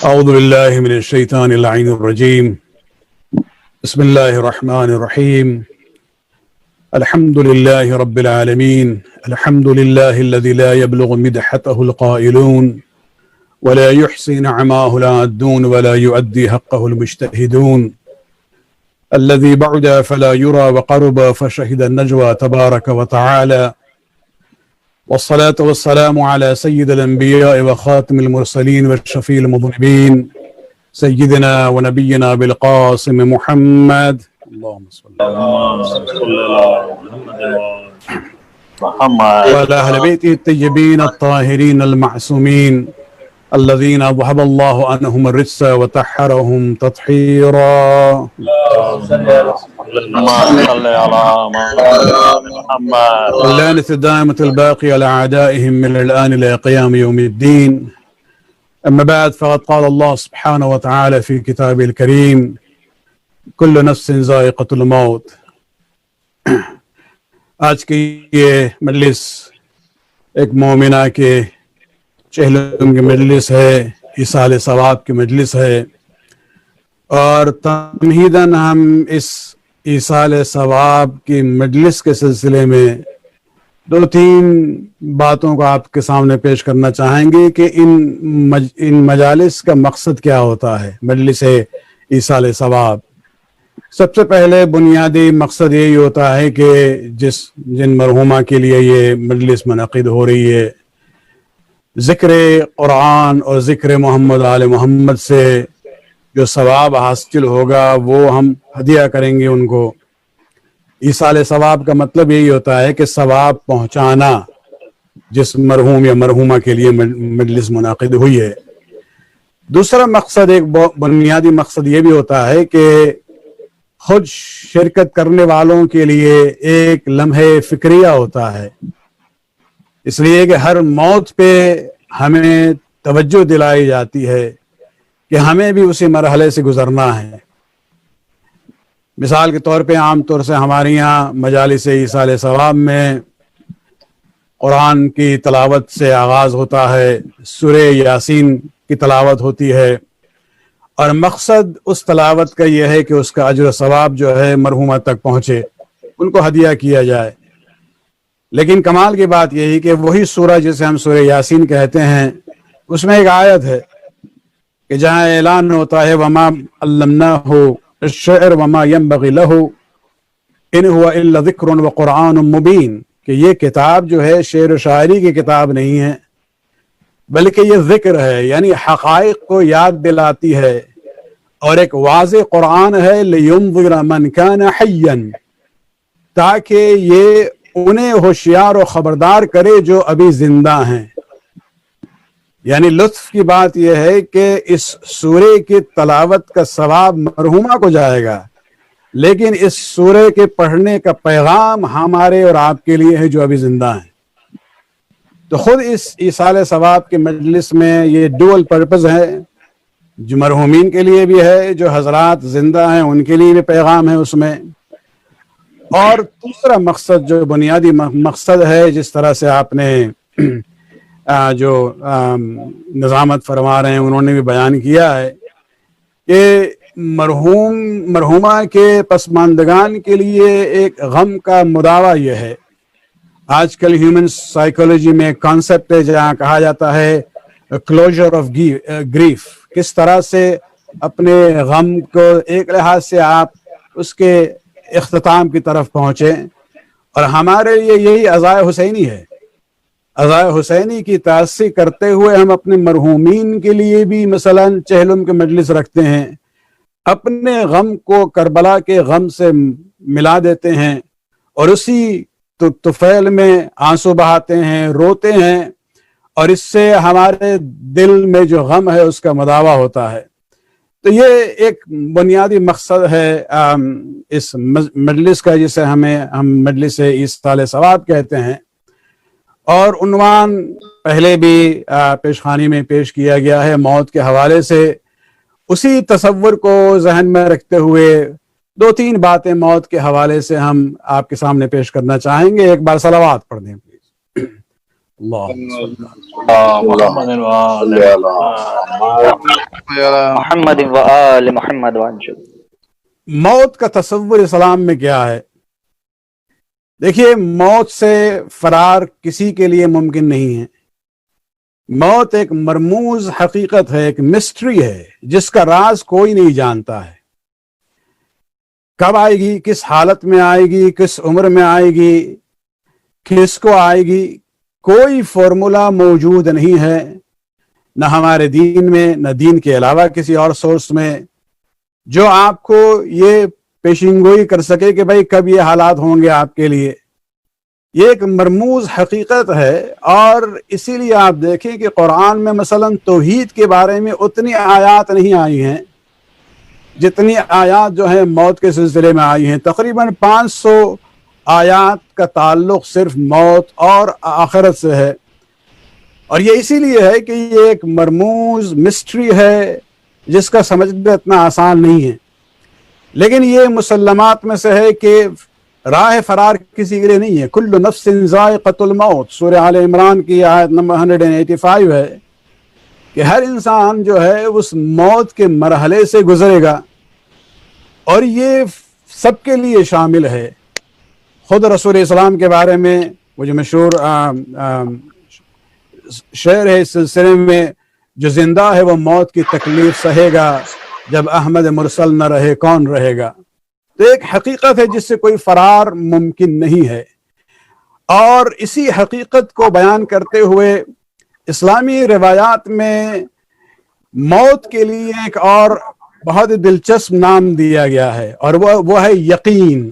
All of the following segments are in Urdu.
اعوذ باللہ من الشیطان اللعین الرجیم بسم اللہ الرحمن الرحیم الحمد للہ رب العالمین الحمد للہ الذي لا يبلغ مدحته القائلون ولا يحصي نعماه العادون ولا يؤدي حقه المجتهدون الذي بعد فلا يرى وقرب فشهد النجوى تبارك وتعالى والصلاة والسلام على سيد الأنبياء وخاتم المرسلين والشفيع المذنبين سيدنا ونبينا بالقاسم محمد اللهم صل على محمد وعلى أهل بيته الطيبين الطاهرين المعصومين الذين أذهب الله عنهم الرجس وطهرهم تطهيرا اللعنة الدائمة الباقية على أعدائهم من الآن إلى قيام يوم الدين. أما بعد فقد قال الله سبحانه وتعالى في كتابه الكريم كل نفس ذائقة الموت. آج کی یہ مجلس ایک مومنہ کے چہلم کی مجلس ہے، ایصال ثواب کی مجلس ہے، اور تمہیداً ہم اس ایصال ثواب کی مجلس کے سلسلے میں دو تین باتوں کو آپ کے سامنے پیش کرنا چاہیں گے کہ ان مجالس کا مقصد کیا ہوتا ہے، مجلس ایصال ثواب۔ سب سے پہلے بنیادی مقصد یہی ہوتا ہے کہ جن مرحومہ کے لیے یہ مجلس منعقد ہو رہی ہے، ذکر قرآن اور ذکر محمد آل محمد سے جو ثواب حاصل ہوگا وہ ہم ہدیہ کریں گے ان کو۔ ایصال ثواب کا مطلب یہی ہوتا ہے کہ ثواب پہنچانا جس مرحوم یا مرحومہ کے لیے مجلس منعقد ہوئی ہے۔ دوسرا مقصد، ایک بنیادی مقصد یہ بھی ہوتا ہے کہ خود شرکت کرنے والوں کے لیے ایک لمحے فکریہ ہوتا ہے، اس لیے کہ ہر موت پہ ہمیں توجہ دلائی جاتی ہے کہ ہمیں بھی اسی مرحلے سے گزرنا ہے۔ مثال کے طور پہ عام طور سے ہمارے یہاں مجالس ایصال ثواب میں قرآن کی تلاوت سے آغاز ہوتا ہے، سورہ یاسین کی تلاوت ہوتی ہے، اور مقصد اس تلاوت کا یہ ہے کہ اس کا اجر و ثواب جو ہے مرحومہ تک پہنچے، ان کو ہدیہ کیا جائے۔ لیکن کمال کی بات یہی کہ وہی سورہ جسے ہم سورہ یاسین کہتے ہیں، اس میں ایک آیت ہے کہ جہاں اعلان ہوتا ہے وَمَا عَلَّمْنَاهُ الشِّعْرَ وَمَا يَنبَغِي لَهُ إِنْ هُوَ إِلَّا ذِكْرٌ وَقُرْآنٌ مُبِينٌ، کہ یہ کتاب جو ہے شعر و شاعری کی کتاب نہیں ہے بلکہ یہ ذکر ہے، یعنی حقائق کو یاد دلاتی ہے، اور ایک واضح قرآن ہے لِيُنذِرَ مَنْ كَانَ حَيًّا، تاکہ یہ انہیں ہوشیار و خبردار کرے جو ابھی زندہ ہیں۔ یعنی لطف کی بات یہ ہے کہ اس سورہ کی تلاوت کا ثواب مرحومہ کو جائے گا، لیکن اس سورہ کے پڑھنے کا پیغام ہمارے اور آپ کے لیے ہے جو ابھی زندہ ہیں۔ تو خود اس ایصال ثواب کے مجلس میں یہ ڈوئل پرپز ہے، جو مرحومین کے لیے بھی ہے، جو حضرات زندہ ہیں ان کے لیے بھی پیغام ہے اس میں۔ اور دوسرا مقصد جو بنیادی مقصد ہے، جس طرح سے آپ نے جو نظامت فرما رہے ہیں انہوں نے بھی بیان کیا ہے کہ مرحومہ کے پسماندگان کے لیے ایک غم کا مداوع یہ ہے۔ آج کل ہیومن سائیکولوجی میں ایک کانسیپٹ ہے جہاں کہا جاتا ہے کلوجر آف گریف، کس طرح سے اپنے غم کو ایک لحاظ سے آپ اس کے اختتام کی طرف پہنچے، اور ہمارے لیے یہی عزائے حسینی ہے۔ عزائے حسینی کی تأسی کرتے ہوئے ہم اپنے مرحومین کے لیے بھی مثلا چہلم کے مجلس رکھتے ہیں، اپنے غم کو کربلا کے غم سے ملا دیتے ہیں، اور اسی طفیل میں آنسو بہاتے ہیں، روتے ہیں، اور اس سے ہمارے دل میں جو غم ہے اس کا مداوع ہوتا ہے۔ تو یہ ایک بنیادی مقصد ہے اس مجلس کا، جسے ہم مجلس ایصال ثواب کہتے ہیں، اور عنوان پہلے بھی پیشخانی میں پیش کیا گیا ہے موت کے حوالے سے۔ اسی تصور کو ذہن میں رکھتے ہوئے دو تین باتیں موت کے حوالے سے ہم آپ کے سامنے پیش کرنا چاہیں گے. ایک بار صلوات پڑھ دیں پلیز. محمد وآل محمد. موت کا تصور اسلام میں کیا ہے؟ دیکھیے، موت سے فرار کسی کے لیے ممکن نہیں ہے. موت ایک مرموز حقیقت ہے، ایک مسٹری ہے جس کا راز کوئی نہیں جانتا ہے. کب آئے گی، کس حالت میں آئے گی، کس عمر میں آئے گی، کس کو آئے گی، کوئی فارمولا موجود نہیں ہے، نہ ہمارے دین میں نہ دین کے علاوہ کسی اور سورس میں، جو آپ کو یہ پیشین گوئی کر سکے کہ بھائی کب یہ حالات ہوں گے آپ کے لیے. یہ ایک مرموز حقیقت ہے. اور اسی لیے آپ دیکھیں کہ قرآن میں مثلا توحید کے بارے میں اتنی آیات نہیں آئی ہیں جتنی آیات جو ہیں موت کے سلسلے میں آئی ہیں. تقریباً 500 آیات کا تعلق صرف موت اور آخرت سے ہے. اور یہ اسی لیے ہے کہ یہ ایک مرموز مسٹری ہے جس کا سمجھنا اتنا آسان نہیں ہے. لیکن یہ مسلمات میں سے ہے کہ راہ فرار کسی کے لیے نہیں ہے. کل نفس ذائقۃ الموت، سورہ آل عمران کی آیت نمبر 185 ہے کہ ہر انسان جو ہے اس موت کے مرحلے سے گزرے گا، اور یہ سب کے لیے شامل ہے. خود رسول اسلام کے بارے میں وہ جو مشہور شعر ہے اس سلسلے میں، جو زندہ ہے وہ موت کی تکلیف سہے گا، جب احمد مرسل نہ رہے کون رہے گا. تو ایک حقیقت ہے جس سے کوئی فرار ممکن نہیں ہے. اور اسی حقیقت کو بیان کرتے ہوئے اسلامی روایات میں موت کے لیے ایک اور بہت دلچسپ نام دیا گیا ہے، اور وہ ہے یقین.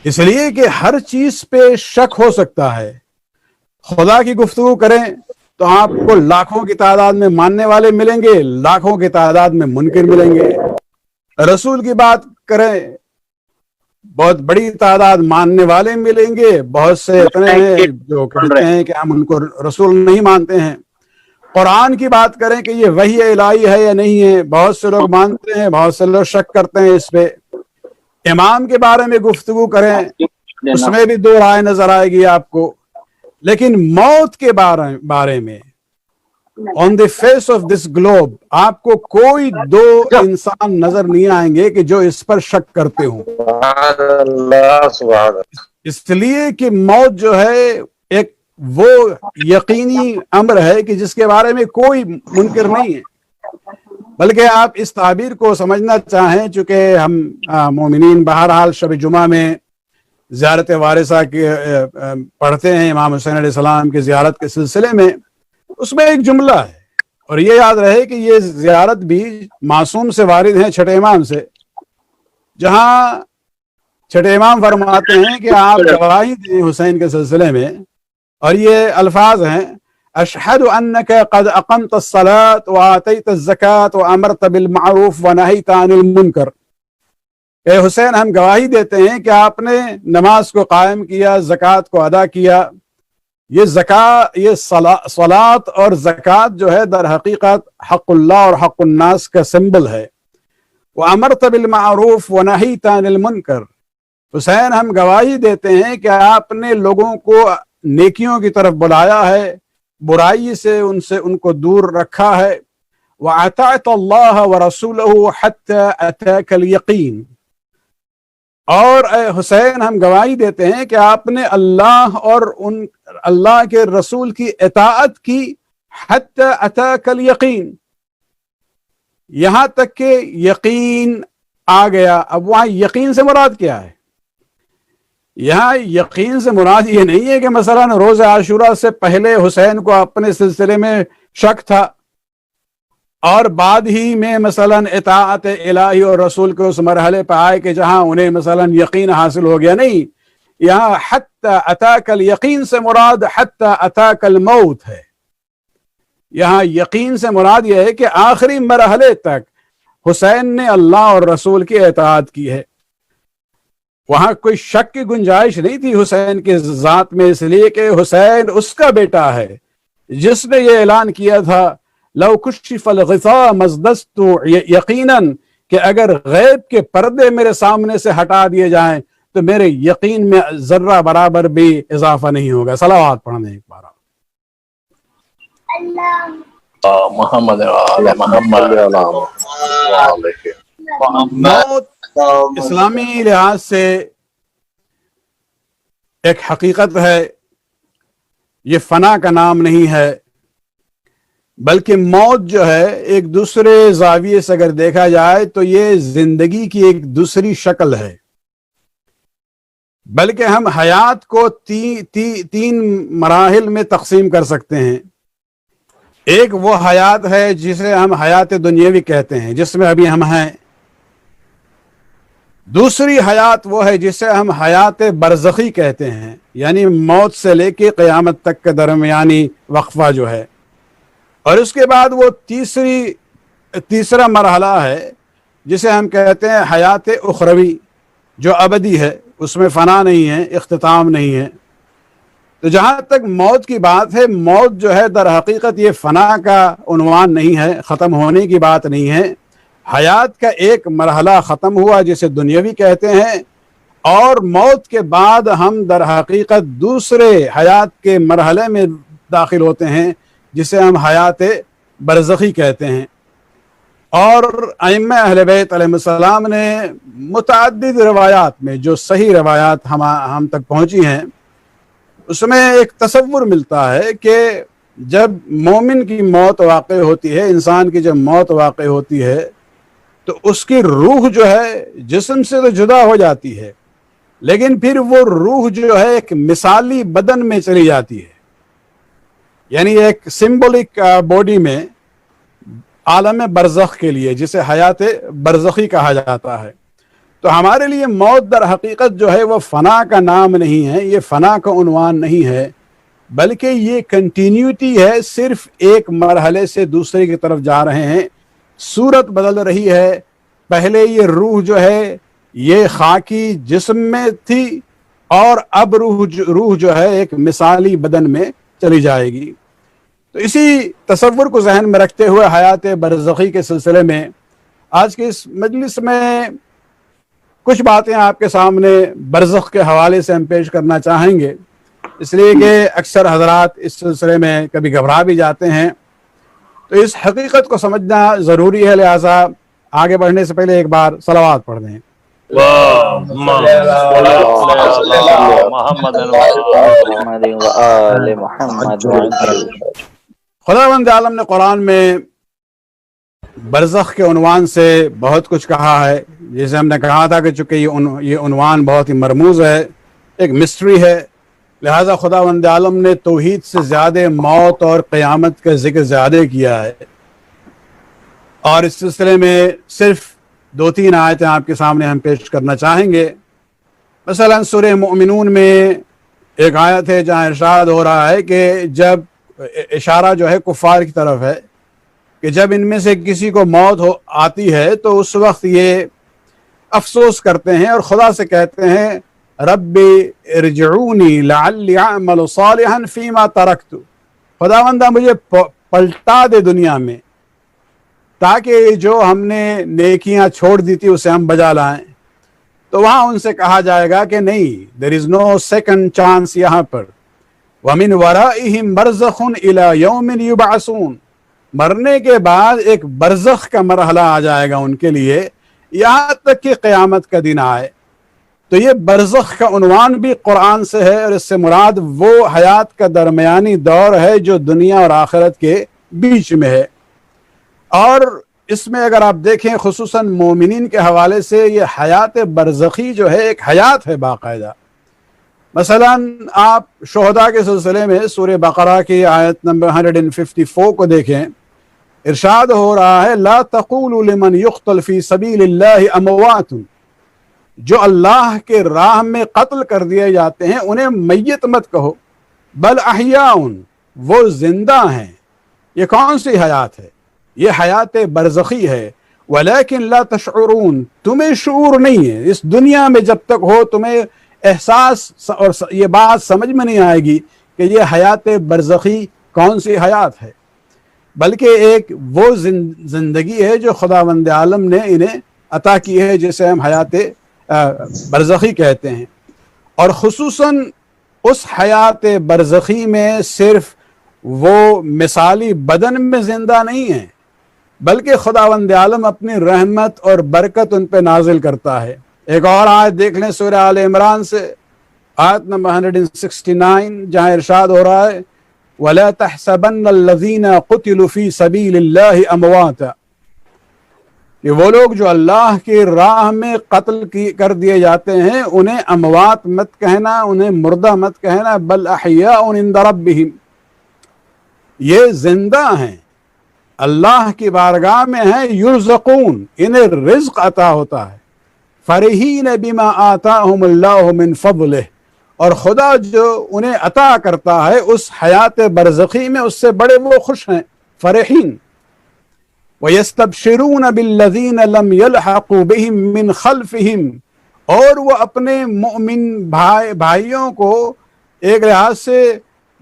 اس لیے کہ ہر چیز پہ شک ہو سکتا ہے. خدا کی گفتگو کریں تو آپ کو لاکھوں کی تعداد میں ماننے والے ملیں گے، لاکھوں کی تعداد میں منکر ملیں گے. رسول کی بات کریں، بہت بڑی تعداد ماننے والے ملیں گے، بہت سے اتنے ہیں جو کہتے ہیں کہ ہم ان کو رسول نہیں مانتے ہیں. قرآن کی بات کریں کہ یہ وحی الہی ہے یا نہیں ہے، بہت سے لوگ مانتے ہیں، بہت سے لوگ شک کرتے ہیں اس پہ. امام کے بارے میں گفتگو کریں، اس میں بھی دو رائے نظر آئے گی آپ کو. لیکن موت کے بارے میں on the face of this globe آپ کو کوئی دو انسان نظر نہیں آئیں گے کہ جو اس پر شک کرتے ہوں. اس لیے کہ موت جو ہے ایک وہ یقینی امر ہے کہ جس کے بارے میں کوئی منکر نہیں ہے. بلکہ آپ اس تعبیر کو سمجھنا چاہیں، چونکہ ہم مومنین بہرحال شب جمعہ میں زیارت وارثہ کے پڑھتے ہیں، امام حسین علیہ السلام کی زیارت کے سلسلے میں. اس میں ایک جملہ ہے، اور یہ یاد رہے کہ یہ زیارت بھی معصوم سے وارد ہیں، چھٹے امام سے، جہاں چھٹے امام فرماتے ہیں کہ آپ گواہی دیں حسین کے سلسلے میں، اور یہ الفاظ ہیں: اشہد انک قد اقمت الصلاۃ وآتیت الزکاۃ وامرت بالمعروف ونہیت عن المنکر. اے حسین، ہم گواہی دیتے ہیں کہ آپ نے نماز کو قائم کیا، زکوٰۃ کو ادا کیا. یہ صلاۃ اور زکوٰۃ جو ہے در حقیقت حق اللہ اور حق الناس کا سمبل ہے. وَأَمَرْتَ بِالْمَعْرُوفِ وَنَهَيْتَ عَنِ الْمُنْكَرِ. حسین، ہم گواہی دیتے ہیں کہ آپ نے لوگوں کو نیکیوں کی طرف بلایا ہے، برائی سے ان کو دور رکھا ہے. وَأَطَعْتَ اللَّهَ وَرَسُولَهُ حَتَّى أَتَاكَ الْيَقِينُ. اور اے حسین، ہم گواہی دیتے ہیں کہ آپ نے اللہ اور اللہ کے رسول کی اطاعت کی، حتی اتاک الیقین، یہاں تک کہ یقین آ گیا. اب وہاں یقین سے مراد کیا ہے؟ یہاں یقین سے مراد یہ نہیں ہے کہ مثلا روز عاشورہ سے پہلے حسین کو اپنے سلسلے میں شک تھا اور بعد ہی میں مثلا اطاعت الہی اور رسول کے اس مرحلے پہ آئے کہ جہاں انہیں مثلا یقین حاصل ہو گیا. نہیں، یہاں حتی اتاک الیقین سے مراد حتی اتاک الموت ہے. یہاں یقین سے مراد یہ ہے کہ آخری مرحلے تک حسین نے اللہ اور رسول کی اطاعت کی ہے. وہاں کوئی شک کی گنجائش نہیں تھی حسین کے ذات میں، اس لیے کہ حسین اس کا بیٹا ہے جس نے یہ اعلان کیا تھا: لو کشف الغطاء مزدست یقینا کہ اگر غیب کے پردے میرے سامنے سے ہٹا دیے جائیں تو میرے یقین میں ذرہ برابر بھی اضافہ نہیں ہوگا. صلوات پڑھنے ایک بار. محمد محمد موت اسلامی لحاظ سے ایک حقیقت ہے، یہ فنا کا نام نہیں ہے، بلکہ موت جو ہے ایک دوسرے زاویے سے اگر دیکھا جائے تو یہ زندگی کی ایک دوسری شکل ہے. بلکہ ہم حیات کو تین مراحل میں تقسیم کر سکتے ہیں. ایک وہ حیات ہے جسے ہم حیات دنیاوی کہتے ہیں، جس میں ابھی ہم ہیں. دوسری حیات وہ ہے جسے ہم حیات برزخی کہتے ہیں، یعنی موت سے لے کے قیامت تک کے درمیانی وقفہ جو ہے. اور اس کے بعد وہ تیسرا مرحلہ ہے جسے ہم کہتے ہیں حیات اخروی، جو ابدی ہے، اس میں فنا نہیں ہے، اختتام نہیں ہے. تو جہاں تک موت کی بات ہے، موت جو ہے در حقیقت یہ فنا کا عنوان نہیں ہے، ختم ہونے کی بات نہیں ہے. حیات کا ایک مرحلہ ختم ہوا جسے دنیاوی کہتے ہیں، اور موت کے بعد ہم در حقیقت دوسرے حیات کے مرحلے میں داخل ہوتے ہیں جسے ہم حیات برزخی کہتے ہیں. اور ائمہ اہل بیت علیہ السلام نے متعدد روایات میں، جو صحیح روایات ہم تک پہنچی ہیں، اس میں ایک تصور ملتا ہے کہ جب مومن کی موت واقع ہوتی ہے، انسان کی جب موت واقع ہوتی ہے تو اس کی روح جو ہے جسم سے تو جدا ہو جاتی ہے، لیکن پھر وہ روح جو ہے ایک مثالی بدن میں چلی جاتی ہے، یعنی ایک سمبولک باڈی میں عالم برزخ کے لیے، جسے حیات برزخی کہا جاتا ہے. تو ہمارے لیے موت در حقیقت جو ہے وہ فنا کا نام نہیں ہے، یہ فنا کا عنوان نہیں ہے، بلکہ یہ کنٹینیوٹی ہے. صرف ایک مرحلے سے دوسرے کی طرف جا رہے ہیں، صورت بدل رہی ہے. پہلے یہ روح جو ہے یہ خاکی جسم میں تھی، اور اب روح جو ہے ایک مثالی بدن میں چلی جائے گی. تو اسی تصور کو ذہن میں رکھتے ہوئے حیات برزخی کے سلسلے میں آج کے اس مجلس میں کچھ باتیں آپ کے سامنے برزخ کے حوالے سے ہم پیش کرنا چاہیں گے، اس لیے کہ اکثر حضرات اس سلسلے میں کبھی گھبرا بھی جاتے ہیں. تو اس حقیقت کو سمجھنا ضروری ہے، لہٰذا آگے بڑھنے سے پہلے ایک بار صلوات پڑھ دیں. خداوند عالم نے قرآن میں برزخ کے عنوان سے بہت کچھ کہا ہے. جیسے ہم نے کہا تھا کہ چونکہ یہ عنوان بہت ہی مرموز ہے، ایک مسٹری ہے، لہٰذا خداوند عالم نے توحید سے زیادہ موت اور قیامت کا ذکر زیادہ کیا ہے. اور اس سلسلے میں صرف 2-3 آیتیں آپ کے سامنے ہم پیش کرنا چاہیں گے. مثلا سورہ مؤمنون میں ایک آیت ہے جہاں ارشاد ہو رہا ہے کہ جب اشارہ جو ہے کفار کی طرف ہے کہ جب ان میں سے کسی کو موت آتی ہے تو اس وقت یہ افسوس کرتے ہیں اور خدا سے کہتے ہیں رب ارجعونی لعلی اعمل صالحا فیما ترکت، خداوندہ مجھے پلٹا دے دنیا میں تاکہ جو ہم نے نیکیاں چھوڑ دی تھی اسے ہم بجا لائیں. تو وہاں ان سے کہا جائے گا کہ نہیں، there is no second chance یہاں پر. وَمِنْ وَرَائِهِمْ بَرْزَخٌ إِلَى يَوْمٍ يُبْعَثُونَ، مرنے کے بعد ایک برزخ کا مرحلہ آ جائے گا ان کے لیے یہاں تک کہ قیامت کا دن آئے. تو یہ برزخ کا عنوان بھی قرآن سے ہے، اور اس سے مراد وہ حیات کا درمیانی دور ہے جو دنیا اور آخرت کے بیچ میں ہے. اور اس میں اگر آپ دیکھیں خصوصاً مومنین کے حوالے سے یہ حیات برزخی جو ہے ایک حیات ہے باقاعدہ. مثلا آپ شہداء کے سلسلے میں سورہ بقرہ کی آیت نمبر 154 کو دیکھیں، ارشاد ہو رہا ہے لا تقولوا لمن يقتل في سبيل الله اموات، جو اللہ کے راہ میں قتل کر دیے جاتے ہیں انہیں میت مت کہو، بل احیاء، وہ زندہ ہیں. یہ کون سی حیات ہے؟ یہ حیات برزخی ہے. ولیکن لا تشعرون، تمہیں شعور نہیں ہے. اس دنیا میں جب تک ہو تمہیں احساس اور یہ بات سمجھ میں نہیں آئے گی کہ یہ حیات برزخی کون سی حیات ہے، بلکہ ایک وہ زندگی ہے جو خداوند عالم نے انہیں عطا کی ہے جسے ہم حیات برزخی کہتے ہیں. اور خصوصاً اس حیات برزخی میں صرف وہ مثالی بدن میں زندہ نہیں ہیں بلکہ خداوند عالم اپنی رحمت اور برکت ان پہ نازل کرتا ہے. ایک اور آیت دیکھ لیں سورہ آل عمران سے، آیت نمبر 169، جہاں ارشاد ہو رہا ہے وَلَا تَحْسَبَنَّ الَّذِينَ قُتِلُوا فِي سَبِيلِ اللَّهِ أَمْوَاتًا، کہ وہ لوگ جو اللہ کی راہ میں قتل کر دیے جاتے ہیں انہیں اموات مت کہنا، انہیں مردہ مت کہنا، بل احیاء عند ربہم، یہ زندہ ہیں، اللہ کی بارگاہ میں ہیں، یرزقون، انہیں رزق عطا ہوتا ہے، فرحین بما آتاہم اللہ من فضلہ، اور خدا جو انہیں عطا کرتا ہے اس حیات برزخی میں اس سے بڑے وہ خوش ہیں، فرحین. وَيَسْتَبْشِرُونَ بِالَّذِينَ لَمْ يَلْحَقُوا بِهِمْ مِنْ خَلْفِهِمْ، اور وہ اپنے مؤمن بھائیوں کو ایک لحاظ سے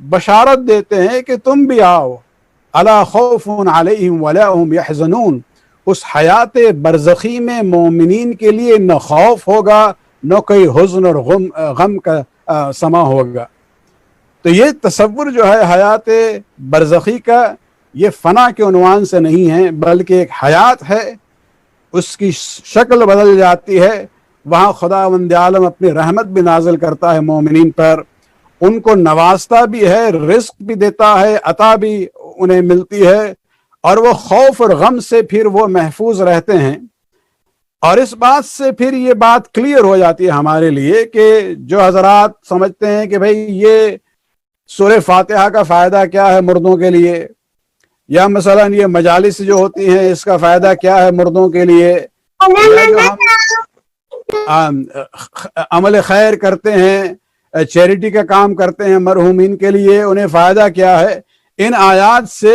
بشارت دیتے ہیں کہ تم بھی آؤ، الا خوف علیہم ولا هم يحزنون، اس حیات برزخی میں مومنین کے لیے نہ خوف ہوگا نہ کوئی حزن اور غم کا سما ہوگا. تو یہ تصور جو ہے حیات برزخی کا، یہ فنا کے عنوان سے نہیں ہے بلکہ ایک حیات ہے، اس کی شکل بدل جاتی ہے. وہاں خداوند عالم اپنی رحمت بھی نازل کرتا ہے مومنین پر، ان کو نوازتا بھی ہے، رزق بھی دیتا ہے، عطا بھی انہیں ملتی ہے، اور وہ خوف اور غم سے پھر وہ محفوظ رہتے ہیں. اور اس بات سے پھر یہ بات کلیئر ہو جاتی ہے ہمارے لیے کہ جو حضرات سمجھتے ہیں کہ بھئی یہ سورہ فاتحہ کا فائدہ کیا ہے مردوں کے لیے، یا مثلا یہ مجالس جو ہوتی ہیں اس کا فائدہ کیا ہے مردوں کے لیے، یا جو ہم عمل خیر کرتے ہیں، چیریٹی کا کام کرتے ہیں مرحومین کے لیے، انہیں فائدہ کیا ہے، ان آیات سے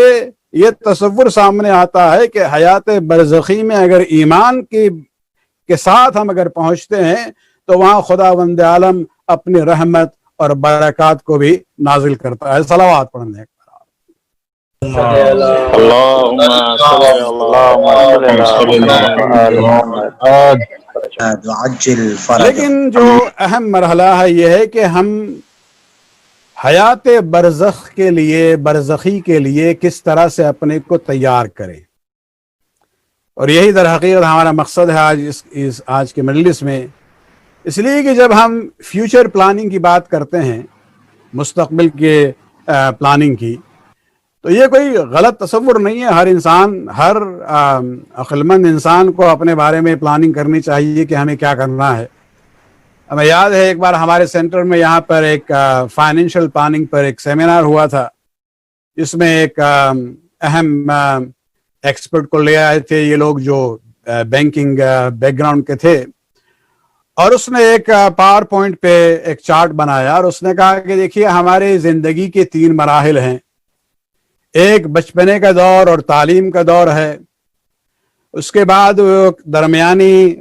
یہ تصور سامنے آتا ہے کہ حیات برزخی میں اگر ایمان کے ساتھ ہم اگر پہنچتے ہیں تو وہاں خداوند عالم اپنی رحمت اور برکات کو بھی نازل کرتا ہے. صلوات پڑھنے کا اللهم صل على محمد. عجل فرجه. لیکن جو اہم مرحلہ ہے یہ ہے کہ ہم حیات برزخ کے لیے، برزخی کے لیے کس طرح سے اپنے کو تیار کریں. اور یہی در حقیقت ہمارا مقصد ہے آج کے مجلس میں، اس لیے کہ جب ہم فیوچر پلاننگ کی بات کرتے ہیں، مستقبل کے پلاننگ کی، تو یہ کوئی غلط تصور نہیں ہے. ہر انسان، ہر عقل مند انسان کو اپنے بارے میں پلاننگ کرنی چاہیے کہ ہمیں کیا کرنا ہے. ہمیں یاد ہے ایک بار ہمارے سینٹر میں یہاں پر ایک فائنینشیل پلاننگ پر ایک سیمینار ہوا تھا، جس میں ایک اہم ایکسپرٹ کو لے آئے تھے یہ لوگ جو بینکنگ بیک گراؤنڈ کے تھے، اور اس نے ایک پاور پوائنٹ پہ ایک چارٹ بنایا اور اس نے کہا کہ دیکھیے ہمارے زندگی کے 3 مراحل ہیں. ایک بچپنے کا دور اور تعلیم کا دور ہے، اس کے بعد درمیانی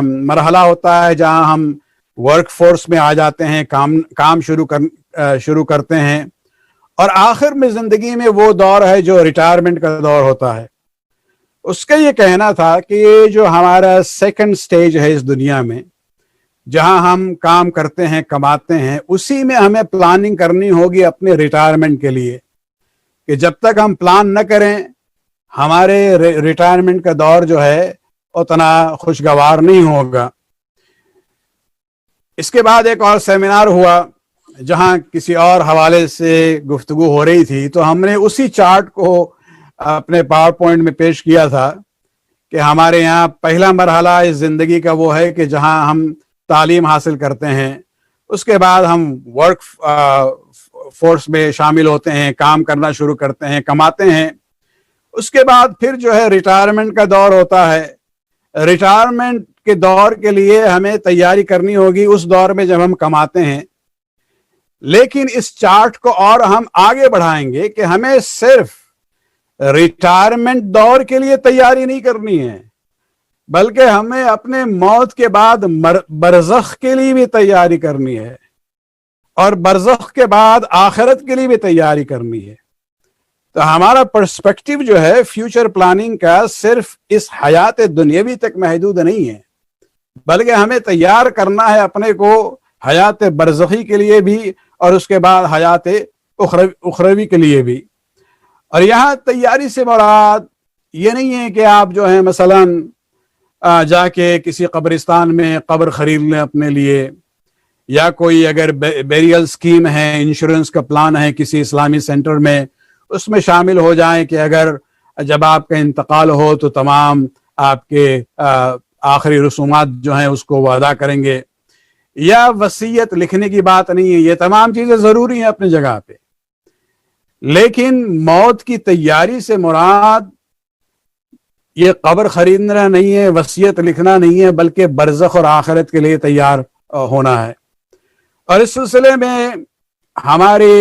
مرحلہ ہوتا ہے جہاں ہم ورک فورس میں آ جاتے ہیں، کام شروع کرتے ہیں، اور آخر میں زندگی میں وہ دور ہے جو ریٹائرمنٹ کا دور ہوتا ہے. اس کا یہ کہنا تھا کہ یہ جو ہمارا سیکنڈ سٹیج ہے اس دنیا میں، جہاں ہم کام کرتے ہیں، کماتے ہیں، اسی میں ہمیں پلاننگ کرنی ہوگی اپنے ریٹائرمنٹ کے لیے، کہ جب تک ہم پلان نہ کریں ہمارے ریٹائرمنٹ کا دور جو ہے اتنا خوشگوار نہیں ہوگا. اس کے بعد ایک اور سیمینار ہوا جہاں کسی اور حوالے سے گفتگو ہو رہی تھی، تو ہم نے اسی چارٹ کو اپنے پاور پوائنٹ میں پیش کیا تھا کہ ہمارے یہاں پہلا مرحلہ اس زندگی کا وہ ہے کہ جہاں ہم تعلیم حاصل کرتے ہیں، اس کے بعد ہم ورک فورس میں شامل ہوتے ہیں، کام کرنا شروع کرتے ہیں، کماتے ہیں. اس کے بعد پھر جو ہے ریٹائرمنٹ کا دور ہوتا ہے. ریٹائرمنٹ کے دور کے لیے ہمیں تیاری کرنی ہوگی اس دور میں جب ہم کماتے ہیں. لیکن اس چارٹ کو اور ہم آگے بڑھائیں گے کہ ہمیں صرف ریٹائرمنٹ دور کے لیے تیاری نہیں کرنی ہے، بلکہ ہمیں اپنے موت کے بعد برزخ کے لیے بھی تیاری کرنی ہے، اور برزخ کے بعد آخرت کے لیے بھی تیاری کرنی ہے. تو ہمارا پرسپیکٹو جو ہے فیوچر پلاننگ کا صرف اس حیات دنیاوی تک محدود نہیں ہے، بلکہ ہمیں تیار کرنا ہے اپنے کو حیات برزخی کے لیے بھی اور اس کے بعد حیات اخروی کے لیے بھی۔ اور یہاں تیاری سے مراد یہ نہیں ہے کہ آپ جو ہے مثلاً جا کے کسی قبرستان میں قبر خرید لیں اپنے لیے، یا کوئی اگر بیریل سکیم ہے، انشورنس کا پلان ہے کسی اسلامی سینٹر میں، اس میں شامل ہو جائیں کہ اگر جب آپ کا انتقال ہو تو تمام آپ کے آخری رسومات جو ہیں اس کو وہ ادا کریں گے۔ یا وصیت لکھنے کی بات نہیں ہے، یہ تمام چیزیں ضروری ہیں اپنی جگہ پہ، لیکن موت کی تیاری سے مراد یہ قبر خریدنا نہیں ہے، وصیت لکھنا نہیں ہے، بلکہ برزخ اور آخرت کے لیے تیار ہونا ہے۔ اور اس سلسلے میں ہماری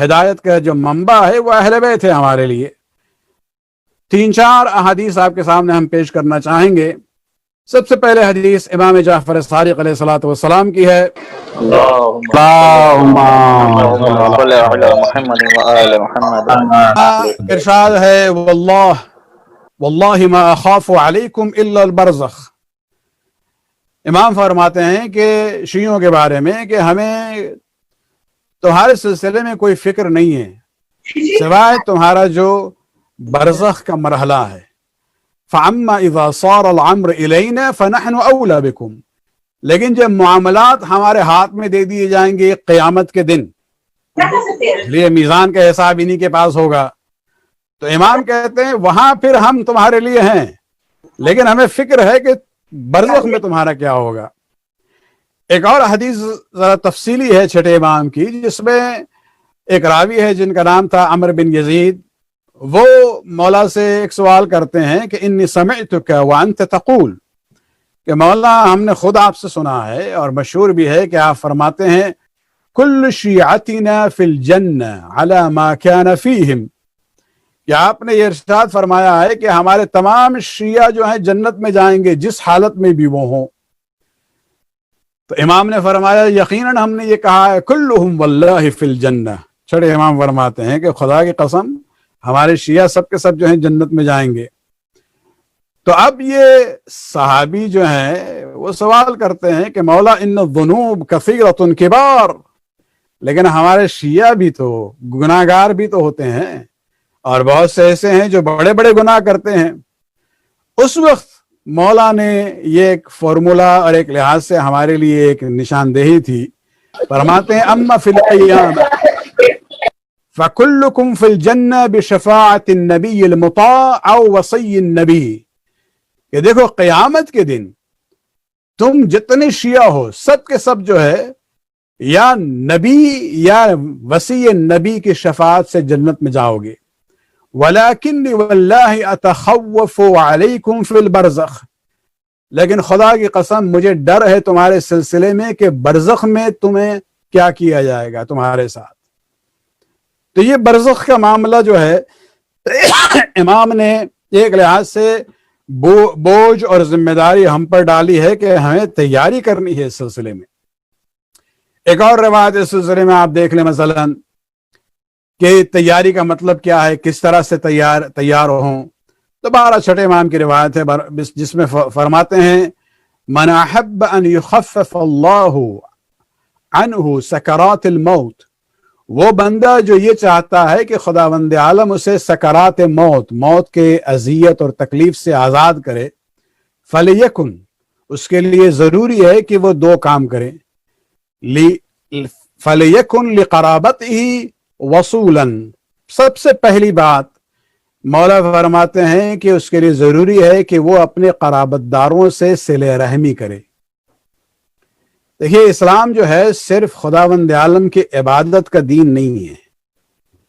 ہدایت کا جو منبع ہے وہ اہل بیت ہے ہمارے لیے۔ 3-4 احادیث آپ کے سامنے ہم پیش کرنا چاہیں گے۔ سب سے پہلے حدیث امام جعفر صادق علیہ الصلوۃ والسلام کی ہے۔ اللهم صل على محمد وآل محمد۔ ارشاد ہے واللہ ما اخاف علیکم الا البرزخ۔ امام فرماتے ہیں کہ شیعوں کے بارے میں کہ ہمیں تمہارے سلسلے میں کوئی فکر نہیں ہے سوائے تمہارا جو برزخ کا مرحلہ ہے۔ فَأَمَّا إِذَا صَارَ الْأَمْرُ إِلَيْنَا فَنَحْنُ أَوْلَى بِكُمْ، لیکن جب معاملات ہمارے ہاتھ میں دے دیے جائیں گے قیامت کے دن، لیے میزان کا حساب انہی کے پاس ہوگا، تو امام کہتے ہیں وہاں پھر ہم تمہارے لیے ہیں، لیکن ہمیں فکر ہے کہ برزخ میں تمہارا کیا ہوگا۔ ایک اور حدیث ذرا تفصیلی ہے چھٹے امام کی، جس میں ایک راوی ہے جن کا نام تھا عمر بن یزید، وہ مولا سے ایک سوال کرتے ہیں کہ انی سمعتک وانت تقول، کہ مولا ہم نے خود آپ سے سنا ہے اور مشہور بھی ہے کہ آپ فرماتے ہیں کل شیعتنا فی الجنہ علی ما کان فیہم، کہ آپ نے یہ ارشاد فرمایا ہے کہ ہمارے تمام شیعہ جو ہیں جنت میں جائیں گے جس حالت میں بھی وہ ہوں۔ تو امام نے فرمایا یقیناً ہم نے یہ کہا ہے کلہم واللہ فی الجنہ۔ چھڑے امام فرماتے ہیں کہ خدا کی قسم ہمارے شیعہ سب کے سب جو ہیں جنت میں جائیں گے۔ تو اب یہ صحابی جو ہیں وہ سوال کرتے ہیں کہ مولا ان الذنوب کثیرۃ کبار، لیکن ہمارے شیعہ بھی تو گناہگار بھی تو ہوتے ہیں، اور بہت سے ایسے ہیں جو بڑے بڑے گناہ کرتے ہیں۔ اس وقت مولا نے یہ ایک فارمولا اور ایک لحاظ سے ہمارے لیے ایک نشاندہی تھی۔ فرماتے ہیں اما فی القیامہ فکلکم فی الجنہ بشفاعت النبی المطاع او وصی النبی، کہ دیکھو قیامت کے دن تم جتنے شیعہ ہو سب کے سب جو ہے یا نبی یا وصی نبی کی شفاعت سے جنت میں جاؤ گے۔ وَلَكِنِّ وَاللَّهِ أَتَخَوَّفُ عَلَيْكُمْ فِي الْبَرْزَخِ، لیکن خدا کی قسم مجھے ڈر ہے تمہارے سلسلے میں کہ برزخ میں تمہیں کیا کیا جائے گا تمہارے ساتھ۔ تو یہ برزخ کا معاملہ جو ہے امام نے ایک لحاظ سے بوجھ اور ذمہ داری ہم پر ڈالی ہے کہ ہمیں تیاری کرنی ہے اس سلسلے میں۔ ایک اور روایت اس سلسلے میں آپ دیکھ لیں مثلا کہ تیاری کا مطلب کیا ہے، کس طرح سے تیار ہوں۔ تو 12 چھٹے امام کی روایت ہے جس میں فرماتے ہیں من احب ان یخفف اللہ عنہ سکرات الموت، وہ بندہ جو یہ چاہتا ہے کہ خداوند عالم اسے سکرات موت کے اذیت اور تکلیف سے آزاد کرے، فلیکن، اس کے لیے ضروری ہے کہ وہ 2 کام کرے، فلیکن لقرابتہ وصولا، سب سے پہلی بات مولا فرماتے ہیں کہ اس کے لیے ضروری ہے کہ وہ اپنے قرابت داروں سے صلہ رحمی کرے۔ دیکھیے اسلام جو ہے صرف خداوند عالم کی عبادت کا دین نہیں ہے،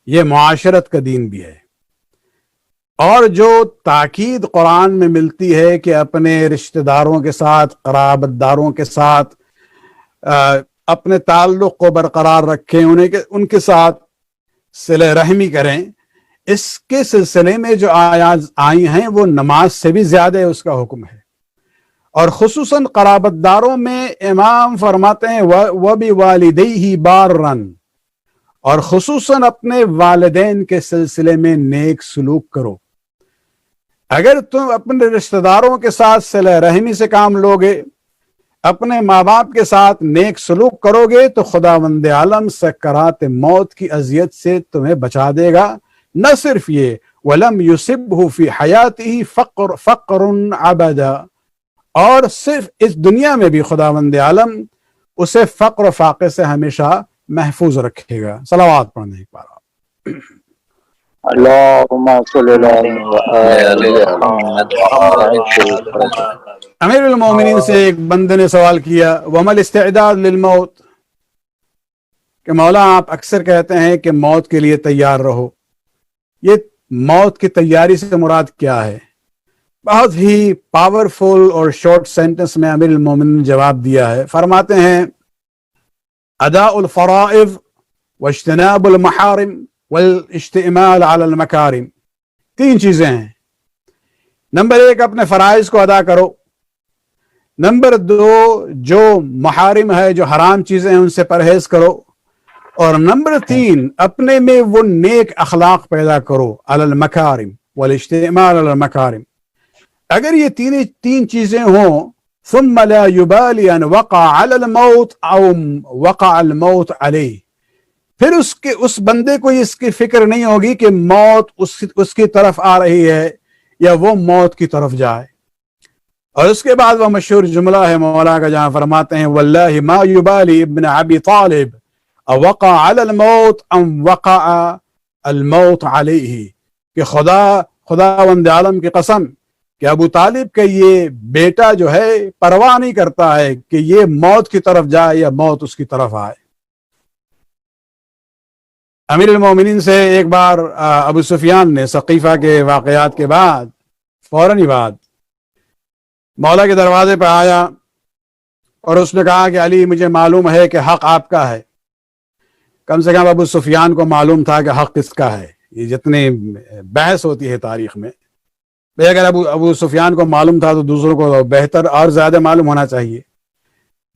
یہ معاشرت کا دین بھی ہے۔ اور جو تاکید قرآن میں ملتی ہے کہ اپنے رشتہ داروں کے ساتھ، قرابت داروں کے ساتھ اپنے تعلق کو برقرار رکھیں، ان کے ساتھ صلہ رحمی کریں، اس کے سلسلے میں جو آیات آئی ہیں وہ نماز سے بھی زیادہ اس کا حکم ہے۔ اور خصوصاً قرابت داروں میں امام فرماتے ہیں وَبِوَالِدَيْهِ بَارًّا، اور خصوصاً اپنے والدین کے سلسلے میں نیک سلوک کرو. اگر تم اپنے رشتہ داروں کے ساتھ صلہ رحمی سے کام لوگے، اپنے ماں باپ کے ساتھ نیک سلوک کرو گے، تو خداوند عالم سکرات موت کی اذیت سے تمہیں بچا دے گا. نہ صرف یہ، وَلَمْ يُصِبْهُ فِي حَيَاتِهِ فَقْرٌ عَبَدًا، اور صرف اس دنیا میں بھی خداوند عالم اسے فقر و فاقے سے ہمیشہ محفوظ رکھے گا. صلوات پڑھنے ایک بار. اللهم صل على وآل محمد وعجل فرجه. امیر المومنین سے ایک بندے نے سوال کیا، وَمَا الْاِسْتِعْدَادُ لِلْمَوْتِ، کہ مولا آپ اکثر کہتے ہیں کہ موت کے لیے تیار رہو، یہ موت کی تیاری سے مراد کیا ہے؟ بہت ہی پاورفل اور شارٹ سینٹنس میں امیر المومنین نے جواب دیا ہے. فرماتے ہیں اداء الفرائض واجتناب المحارم والاشتعمال على المکارم. تین چیزیں ہیں. نمبر ایک، اپنے فرائض کو ادا کرو. نمبر دو، جو محارم ہے، جو حرام چیزیں ہیں، ان سے پرہیز کرو. اور نمبر تین، اپنے میں وہ نیک اخلاق پیدا کرو، علی المکارم والاجتماع علی المکارم. اگر یہ تین چیزیں ہوں، ثم لا يبالي ان وقع علی الموت او وقع الموت علیہ، پھر اس بندے کو اس کی فکر نہیں ہوگی کہ موت اس کی طرف آ رہی ہے یا وہ موت کی طرف جائے. اور اس کے بعد وہ مشہور جملہ ہے مولا کا، جہاں فرماتے ہیں واللہ ما یبالی ابن ابی طالب اوقع علی الموت ام وقع الموت علیہ، کہ خداوند عالم کی قسم کہ ابو طالب کا یہ بیٹا جو ہے پرواہ نہیں کرتا ہے کہ یہ موت کی طرف جائے یا موت اس کی طرف آئے. امیر المومنین سے ایک بار ابو سفیان نے ثقیفہ کے واقعات کے بعد فوراً ہی بعد مولا کے دروازے پہ آیا اور اس نے کہا کہ علی، مجھے معلوم ہے کہ حق آپ کا ہے. کم سے کم ابو سفیان کو معلوم تھا کہ حق کس کا ہے. یہ جتنی بحث ہوتی ہے تاریخ میں، اگر ابو سفیان کو معلوم تھا تو دوسروں کو بہتر اور زیادہ معلوم ہونا چاہیے.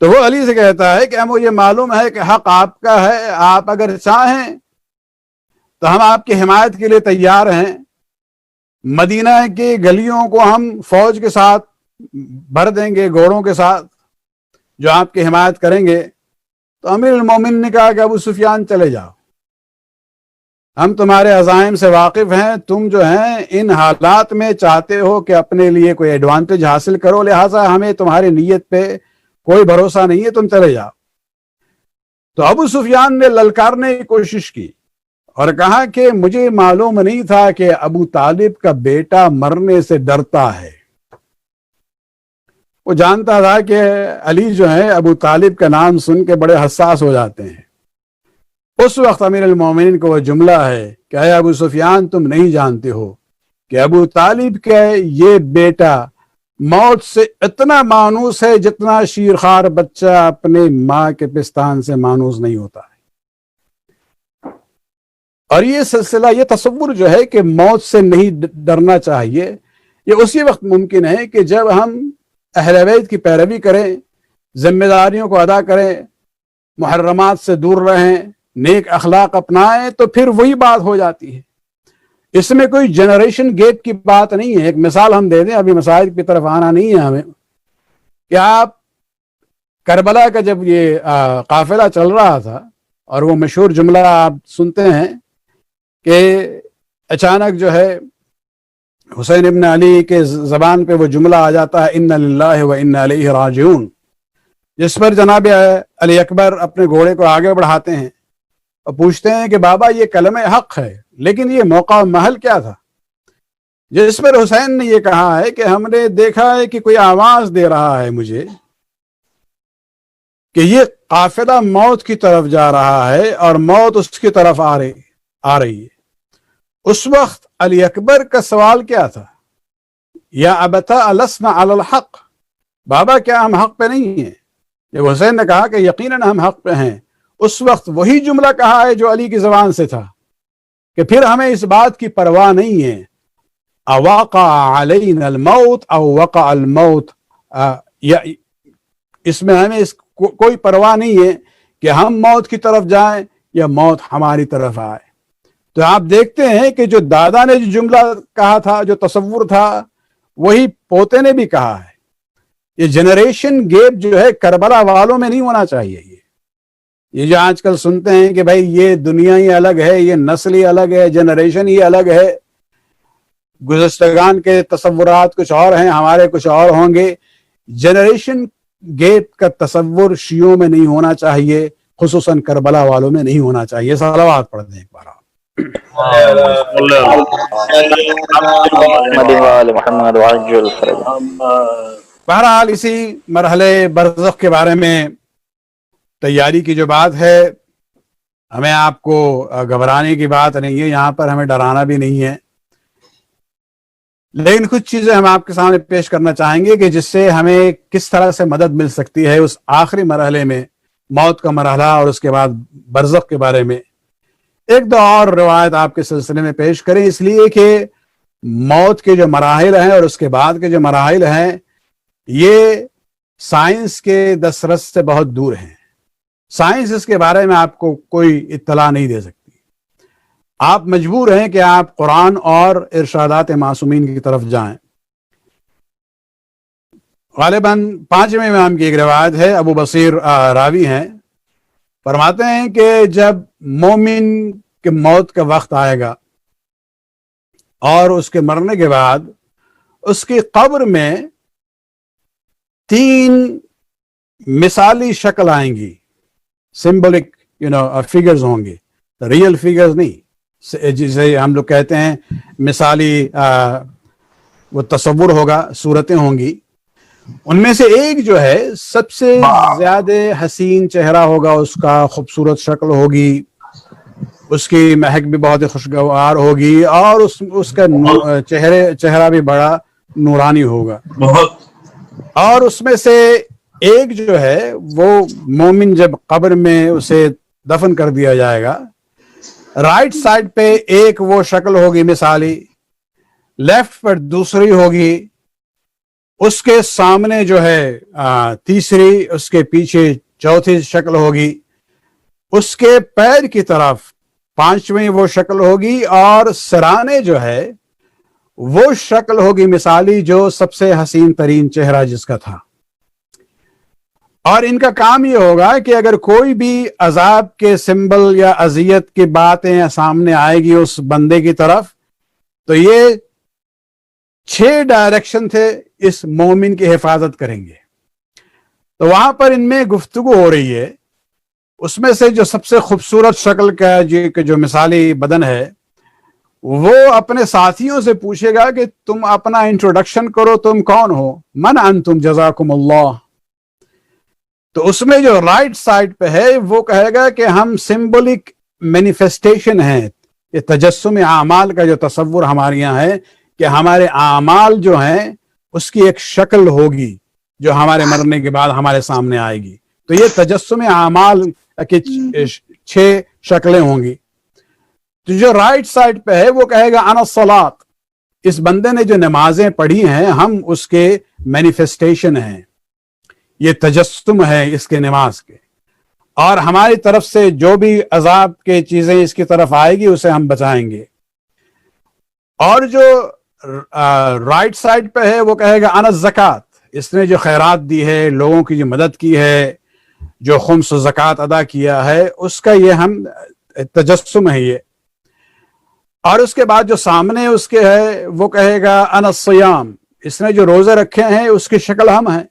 تو وہ علی سے کہتا ہے کہ ہمیں یہ معلوم ہے کہ حق آپ کا ہے، آپ اگر چاہیں تو ہم آپ کی حمایت کے لیے تیار ہیں. مدینہ کی گلیوں کو ہم فوج کے ساتھ بھر دیں گے، گھوڑوں کے ساتھ، جو آپ کی حمایت کریں گے. تو امیر المومن نے کہا کہ ابو سفیان چلے جاؤ، ہم تمہارے عزائم سے واقف ہیں، تم جو ہیں ان حالات میں چاہتے ہو کہ اپنے لیے کوئی ایڈوانٹیج حاصل کرو، لہٰذا ہمیں تمہاری نیت پہ کوئی بھروسہ نہیں ہے، تم چلے جاؤ. تو ابو سفیان نے للکارنے کی کوشش کی اور کہا کہ مجھے معلوم نہیں تھا کہ ابو طالب کا بیٹا مرنے سے ڈرتا ہے. وہ جانتا تھا کہ علی جو ہے ابو طالب کا نام سن کے بڑے حساس ہو جاتے ہیں. اس وقت امیر المومنین کو وہ جملہ ہے کہ اے ابو سفیان، تم نہیں جانتے ہو کہ ابو طالب کا یہ بیٹا موت سے اتنا مانوس ہے جتنا شیرخوار بچہ اپنے ماں کے پستان سے مانوس نہیں ہوتا ہے. اور یہ سلسلہ، یہ تصور جو ہے کہ موت سے نہیں ڈرنا چاہیے، یہ اسی وقت ممکن ہے کہ جب ہم اہل بیت کی پیروی کریں، ذمہ داریوں کو ادا کریں، محرمات سے دور رہیں، نیک اخلاق اپنائیں، تو پھر وہی بات ہو جاتی ہے. اس میں کوئی جنریشن گیپ کی بات نہیں ہے. ایک مثال ہم دے دیں، ابھی مساجد کی طرف آنا نہیں ہے ہمیں، کہ آپ کربلا کا جب یہ قافلہ چل رہا تھا اور وہ مشہور جملہ آپ سنتے ہیں کہ اچانک جو ہے حسین ابن علی کے زبان پہ وہ جملہ آ جاتا ہے انا للہ و انا الیہ راجعون، جس پر جناب علی اکبر اپنے گھوڑے کو آگے بڑھاتے ہیں اور پوچھتے ہیں کہ بابا یہ کلمہ حق ہے، لیکن یہ موقع و محل کیا تھا؟ جس پر حسین نے یہ کہا ہے کہ ہم نے دیکھا ہے کہ کوئی آواز دے رہا ہے مجھے کہ یہ قافلہ موت کی طرف جا رہا ہے اور موت اس کی طرف آ رہی ہے. اس وقت علی اکبر کا سوال کیا تھا؟ یا ابتا السنا علی الحق، بابا کیا ہم حق پہ نہیں ہیں؟ جب حسین نے کہا کہ یقیناً ہم حق پہ ہیں، اس وقت وہی جملہ کہا ہے جو علی کی زبان سے تھا کہ پھر ہمیں اس بات کی پرواہ نہیں ہے اواقع علینا الموت او وقع الموت، اس میں ہمیں کوئی پرواہ نہیں ہے کہ ہم موت کی طرف جائیں یا موت ہماری طرف آئے۔ تو آپ دیکھتے ہیں کہ جو دادا نے جو جملہ کہا تھا، جو تصور تھا، وہی پوتے نے بھی کہا ہے۔ یہ جنریشن گیپ جو ہے کربلا والوں میں نہیں ہونا چاہیے۔ یہ جو آج کل سنتے ہیں کہ بھائی یہ دنیا ہی الگ ہے، یہ نسل ہی الگ ہے، جنریشن ہی الگ ہے، گزشتگان کے تصورات کچھ اور ہیں، ہمارے کچھ اور ہوں گے۔ جنریشن گیپ کا تصور شیعوں میں نہیں ہونا چاہیے، خصوصاً کربلا والوں میں نہیں ہونا چاہیے۔ صلوات پڑھ دیں ایک بار آپ۔ محمد وآل محمد وعجل فرجهم۔ بہرحال اسی مرحلے برزخ کے بارے میں تیاری کی جو بات ہے، ہمیں آپ کو گھبرانے کی بات نہیں ہے، یہاں پر ہمیں ڈرانا بھی نہیں ہے، لیکن کچھ چیزیں ہم آپ کے سامنے پیش کرنا چاہیں گے کہ جس سے ہمیں کس طرح سے مدد مل سکتی ہے اس آخری مرحلے میں، موت کا مرحلہ اور اس کے بعد برزخ کے بارے میں۔ ایک دو اور روایت آپ کے سلسلے میں پیش کریں، اس لیے کہ موت کے جو مراحل ہیں اور اس کے بعد کے جو مراحل ہیں یہ سائنس کے دسترس سے بہت دور ہیں۔ سائنس اس کے بارے میں آپ کو کوئی اطلاع نہیں دے سکتی۔ آپ مجبور ہیں کہ آپ قرآن اور ارشادات معصومین کی طرف جائیں۔ غالباً 5ویں امام کی ایک روایت ہے، ابو بصیر راوی ہیں، فرماتے ہیں کہ جب مومن کے موت کا وقت آئے گا اور اس کے مرنے کے بعد اس کی قبر میں 3 مثالی شکل آئیں گی، سمبولک فگرز ہوں گے، ریئل فگرز نہیں، جسے ہم لوگ کہتے ہیں مثالی وہ تصور ہوگا، صورتیں ہوں گی۔ ان میں سے ایک جو ہے سب سے زیادہ حسین چہرہ ہوگا، اس کا خوبصورت شکل ہوگی، اس کی مہک بھی بہت خوشگوار ہوگی، اور اس کا چہرہ بھی بڑا نورانی ہوگا۔ اور اس میں سے ایک جو ہے وہ مومن جب قبر میں اسے دفن کر دیا جائے گا، رائٹ سائڈ پہ ایک وہ شکل ہوگی مثالی، لیفٹ پر دوسری ہوگی، اس کے سامنے جو ہے تیسری، اس کے پیچھے چوتھی شکل ہوگی، اس کے پیر کی طرف 5ویں وہ شکل ہوگی، اور سرانے جو ہے وہ شکل ہوگی مثالی جو سب سے حسین ترین چہرہ جس کا تھا۔ اور ان کا کام یہ ہوگا کہ اگر کوئی بھی عذاب کے سمبل یا اذیت کی باتیں سامنے آئے گی اس بندے کی طرف، تو یہ 6 ڈائریکشن تھے اس مومن کی حفاظت کریں گے۔ تو وہاں پر ان میں گفتگو ہو رہی ہے، اس میں سے جو سب سے خوبصورت شکل کا جو مثالی بدن ہے، وہ اپنے ساتھیوں سے پوچھے گا کہ تم اپنا انٹروڈکشن کرو، تم کون ہو، من انتم جزاکم اللہ۔ تو اس میں جو رائٹ سائڈ پہ ہے وہ کہے گا کہ ہم سمبولک مینیفیسٹیشن ہیں، یہ تجسم اعمال کا جو تصور ہمارے یہاں ہے کہ ہمارے اعمال جو ہیں اس کی ایک شکل ہوگی جو ہمارے مرنے کے بعد ہمارے سامنے آئے گی۔ تو یہ تجسم اعمال کی 6 شکلیں ہوں گی۔ تو جو رائٹ سائڈ پہ ہے وہ کہے گا انا الصلاۃ، اس بندے نے جو نمازیں پڑھی ہیں ہم اس کے مینیفیسٹیشن ہیں، یہ تجسم ہے اس کے نماز کے، اور ہماری طرف سے جو بھی عذاب کے چیزیں اس کی طرف آئے گی اسے ہم بچائیں گے۔ اور جو رائٹ سائڈ پہ ہے وہ کہے گا انا الزکات، اس نے جو خیرات دی ہے، لوگوں کی جو مدد کی ہے، جو خمس و زکات ادا کیا ہے، اس کا یہ ہم تجسم ہے یہ۔ اور اس کے بعد جو سامنے اس کے ہے وہ کہے گا انا الصیام، اس نے جو روزے رکھے ہیں اس کی شکل ہم ہیں۔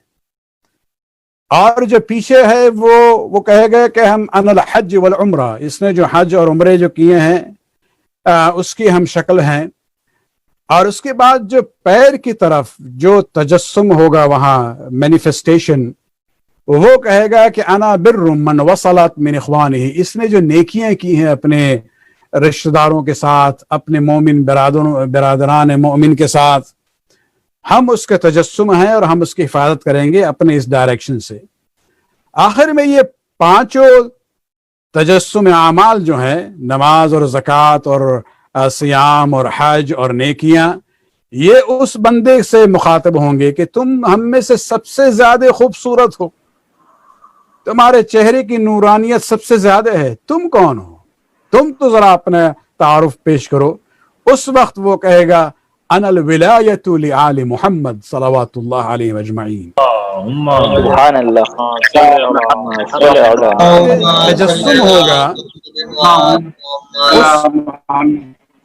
اور جو پیچھے ہے وہ کہے گا کہ ہم انا الحج والعمرہ، اس نے جو حج اور عمرے جو کیے ہیں اس کی ہم شکل ہیں۔ اور اس کے بعد جو پیر کی طرف جو تجسم ہوگا وہاں مینیفیسٹیشن، وہ کہے گا کہ انا بر من وصلت من اخوانہ، اس نے جو نیکیاں کی ہیں اپنے رشتہ داروں کے ساتھ، اپنے مومن برادران مومن کے ساتھ، ہم اس کے تجسم ہیں اور ہم اس کی حفاظت کریں گے اپنے اس ڈائریکشن سے۔ آخر میں یہ 5 تجسم اعمال جو ہیں، نماز اور زکوٰۃ اور سیام اور حج اور نیکیاں، یہ اس بندے سے مخاطب ہوں گے کہ تم ہم میں سے سب سے زیادہ خوبصورت ہو۔ تمہارے چہرے کی نورانیت سب سے زیادہ ہے، تم کون ہو؟ تم تو ذرا اپنا تعارف پیش کرو۔ اس وقت وہ کہے گا انا الولایۃ لآل محمد صلوات اللہ علیہ اجمعین۔ سبحان اللہ، صلی علی محمد۔ تجسم ہوگا اس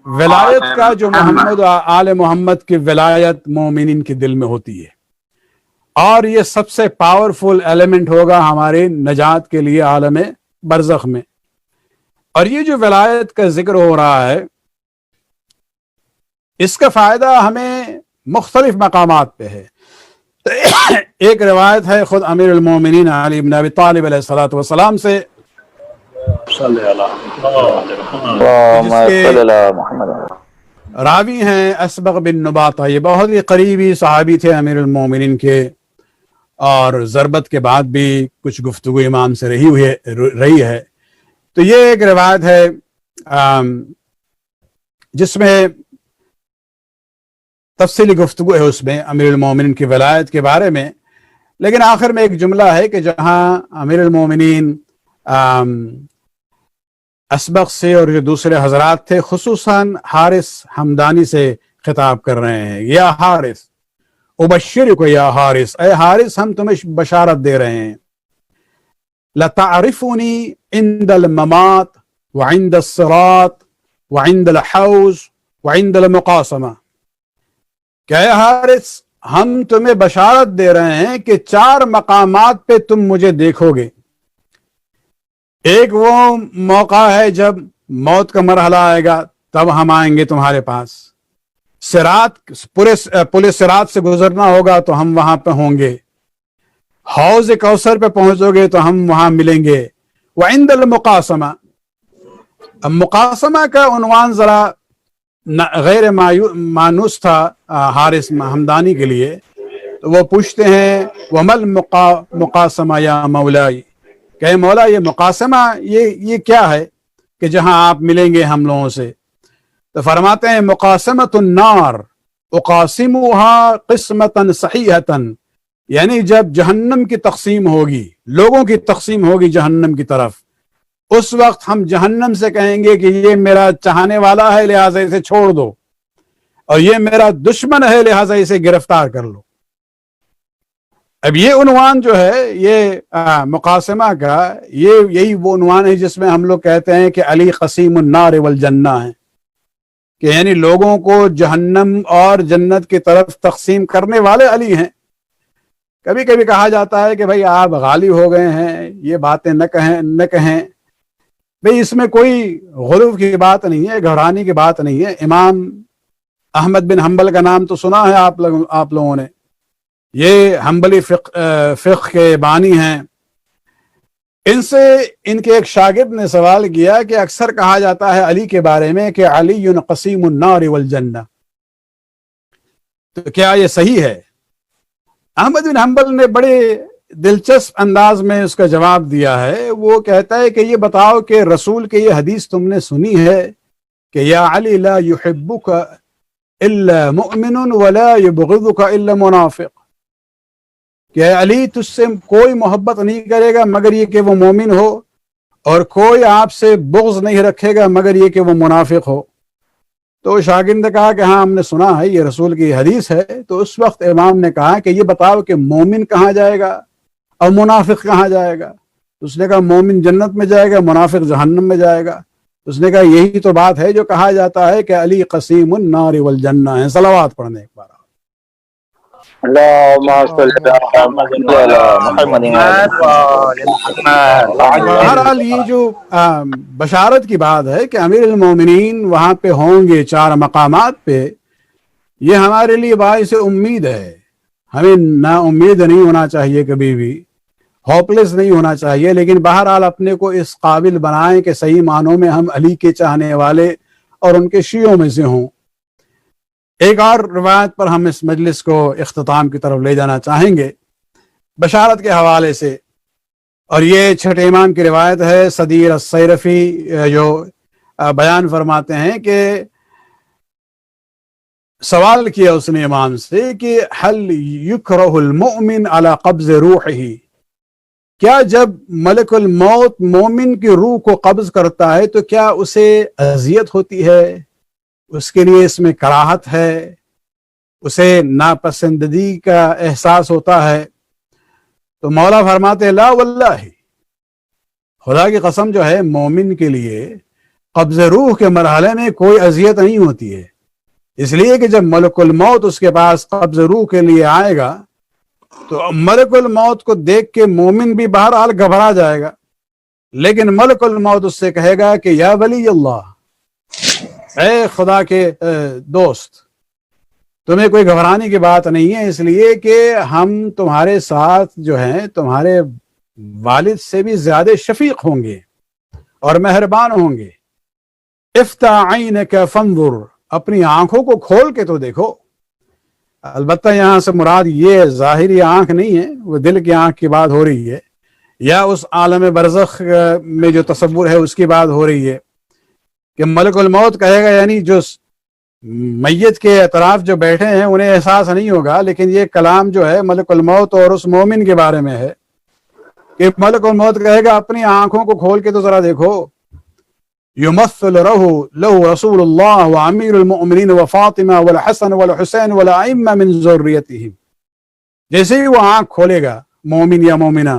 ولایت کا جو محمد و آل محمد کی ولایت مومنین کے دل میں ہوتی ہے، اور یہ سب سے پاورفل ایلیمنٹ ہوگا ہمارے نجات کے لیے عالم برزخ میں۔ اور یہ جو ولایت کا ذکر ہو رہا ہے، اس کا فائدہ ہمیں مختلف مقامات پہ ہے۔ ایک روایت ہے خود امیر المومنین علی بن ابی طالب علیہ الصلوۃ والسلام سے، اللہم صلی علی محمد۔ راوی ہیں اسبغ بن نباطہ، یہ بہت ہی قریبی صحابی تھے امیر المومنین کے، اور ضربت کے بعد بھی کچھ گفتگو امام سے رہی ہے۔ تو یہ ایک روایت ہے جس میں تفصیلی گفتگو ہے اس میں امیر المومنین کی ولایت کے بارے میں، لیکن آخر میں ایک جملہ ہے کہ جہاں امیر المومنین اسبغ سے اور جو دوسرے حضرات تھے خصوصاً حارث حمدانی سے خطاب کر رہے ہیں، یا حارث ابشرک یا حارث، اے حارث ہم تمہیں بشارت دے رہے ہیں، لتعرفنی عند الممات وعند الصراط وعند الحوض وعند المقاسمہ، کہ اے حارث ہم تمہیں بشارت دے رہے ہیں کہ 4 مقامات پہ تم مجھے دیکھو گے۔ ایک وہ موقع ہے جب موت کا مرحلہ آئے گا، تب ہم آئیں گے تمہارے پاس، پورے صراط سے گزرنا ہوگا تو ہم وہاں پہ ہوں گے، حوض کوثر پہ پہنچو گے تو ہم وہاں ملیں گے، وعند المقاسمہ۔ اب مقاسمہ کا عنوان ذرا غیر مانوس تھا حارث حمدانی کے لیے، تو وہ پوچھتے ہیں ومل مقاسمہ یا مولائی، کہ مولا یہ مقاسمہ یہ کیا ہے کہ جہاں آپ ملیں گے ہم لوگوں سے؟ تو فرماتے ہیں مقاسمۃ النار اقاسمها قسمۃ صحیحۃ، یعنی جب جہنم کی تقسیم ہوگی، لوگوں کی تقسیم ہوگی جہنم کی طرف، اس وقت ہم جہنم سے کہیں گے کہ یہ میرا چاہنے والا ہے لہٰذا اسے چھوڑ دو، اور یہ میرا دشمن ہے لہٰذا اسے گرفتار کر لو۔ اب یہ عنوان جو ہے یہ مقاسمہ کا، یہی وہ عنوان ہے جس میں ہم لوگ کہتے ہیں کہ علی قسیم النار والجنہ ہے، کہ یعنی لوگوں کو جہنم اور جنت کی طرف تقسیم کرنے والے علی ہیں۔ کبھی کبھی کہا جاتا ہے کہ بھئی آپ غالب ہو گئے ہیں، یہ باتیں نہ کہیں۔ بھئی اس میں کوئی غلو کی بات نہیں ہے، گھبرانے کی بات نہیں ہے۔ امام احمد بن حنبل کا نام تو سنا ہے آپ لوگوں نے، یہ حنبلی فقہ کے بانی ہیں۔ ان سے ان کے ایک شاگرد نے سوال کیا کہ اکثر کہا جاتا ہے علی کے بارے میں کہ علی قسیم النار والجنہ، تو کیا یہ صحیح ہے؟ احمد بن حنبل نے بڑے دلچسپ انداز میں اس کا جواب دیا ہے۔ وہ کہتا ہے کہ یہ بتاؤ کہ رسول کے یہ حدیث تم نے سنی ہے کہ یا علی لا یحبک الا مؤمن ولا یبغضک الا منافق، کہ علی تجھ سے کوئی محبت نہیں کرے گا مگر یہ کہ وہ مومن ہو، اور کوئی آپ سے بغض نہیں رکھے گا مگر یہ کہ وہ منافق ہو۔ تو شاگرد نے کہا کہ ہاں ہم نے سنا ہے، یہ رسول کی حدیث ہے۔ تو اس وقت امام نے کہا کہ یہ بتاؤ کہ مومن کہاں جائے گا اور منافق کہاں جائے گا؟ اس نے کہا مومن جنت میں جائے گا، منافق جہنم میں جائے گا۔ اس نے کہا یہی تو بات ہے جو کہا جاتا ہے کہ علی قسیم النار والجنہ ہے۔ صلوات پڑھنے ایک بار۔ اللہم صلی علی محمد۔ بہرحال یہ جو بشارت کی بات ہے کہ امیر المومنین وہاں پہ ہوں گے 4 مقامات پہ، یہ ہمارے لیے باعث امید ہے۔ ہمیں نا امید نہیں ہونا چاہیے، کبھی بھی ہوپ لیس نہیں ہونا چاہیے، لیکن بہرحال اپنے کو اس قابل بنائیں کہ صحیح معنوں میں ہم علی کے چاہنے والے اور ان کے شیعوں میں سے ہوں۔ ایک اور روایت پر ہم اس مجلس کو اختتام کی طرف لے جانا چاہیں گے بشارت کے حوالے سے، اور یہ چھٹے امام کی روایت ہے۔ صدیر السیرفی جو بیان فرماتے ہیں کہ سوال کیا اس نے امام سے کہ حل یکرہ المؤمن علی قبض روحہ، کیا جب ملک الموت مومن کی روح کو قبض کرتا ہے تو کیا اسے اذیت ہوتی ہے؟ اس کے لیے اس میں کراہت ہے، اسے ناپسندگی کا احساس ہوتا ہے؟ تو مولا فرماتے لا واللہ، خدا کی قسم جو ہے مومن کے لیے قبض روح کے مرحلے میں کوئی اذیت نہیں ہوتی ہے، اس لیے کہ جب ملک الموت اس کے پاس قبض روح کے لیے آئے گا تو ملک الموت کو دیکھ کے مومن بھی بہرحال گھبرا جائے گا، لیکن ملک الموت اس سے کہے گا کہ یا ولی اللہ، اے خدا کے دوست، تمہیں کوئی گھبرانے کی بات نہیں ہے، اس لیے کہ ہم تمہارے ساتھ جو ہیں تمہارے والد سے بھی زیادہ شفیق ہوں گے اور مہربان ہوں گے۔ افتح عینک فانظر، اپنی آنکھوں کو کھول کے تو دیکھو۔ البتہ یہاں سے مراد یہ ظاہری آنکھ نہیں ہے، وہ دل کی آنکھ کی بات ہو رہی ہے، یا اس عالم برزخ میں جو تصور ہے اس کی بات ہو رہی ہے کہ ملک الموت کہے گا، یعنی جو میت کے اطراف جو بیٹھے ہیں انہیں احساس نہیں ہوگا، لیکن یہ کلام جو ہے ملک الموت اور اس مومن کے بارے میں ہے کہ ملک الموت کہے گا اپنی آنکھوں کو کھول کے تو ذرا دیکھو، یمثل له رسول اللہ وامیر المؤمنین وفاطمہ والحسن والحسین والائمہ من ذریتہم، جیسے ہی وہ آنکھ کھولے گا مومن یا مومنہ،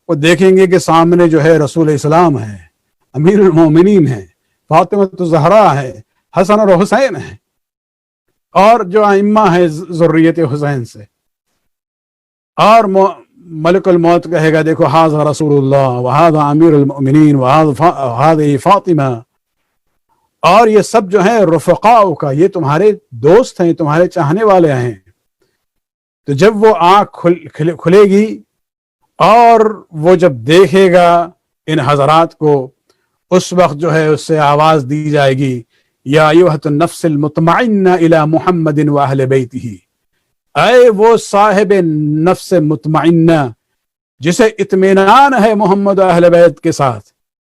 وہ دیکھیں گے کہ سامنے جو ہے رسول اسلام ہے، امیر المؤمنین ہے، فاطمہ الزہرا ہے، حسن اور حسین ہے، اور جو ائمہ ہے ذریت حسین سے، اور ملک الموت کہے گا دیکھو ھذا رسول اللہ وھذا امیر المؤمنین وھذا فاطمہ، اور یہ سب جو ہیں رفقاء کا، یہ تمہارے دوست ہیں، تمہارے چاہنے والے ہیں۔ تو جب وہ آنکھ کھلے گی اور وہ جب دیکھے گا ان حضرات کو، اس وقت جو ہے اس سے آواز دی جائے گی یا ایھا النفس المطمئنہ الی محمد واہل بیتہ، اے وہ صاحب نفس مطمئنہ جسے اطمینان ہے محمد و اہل بیت کے ساتھ،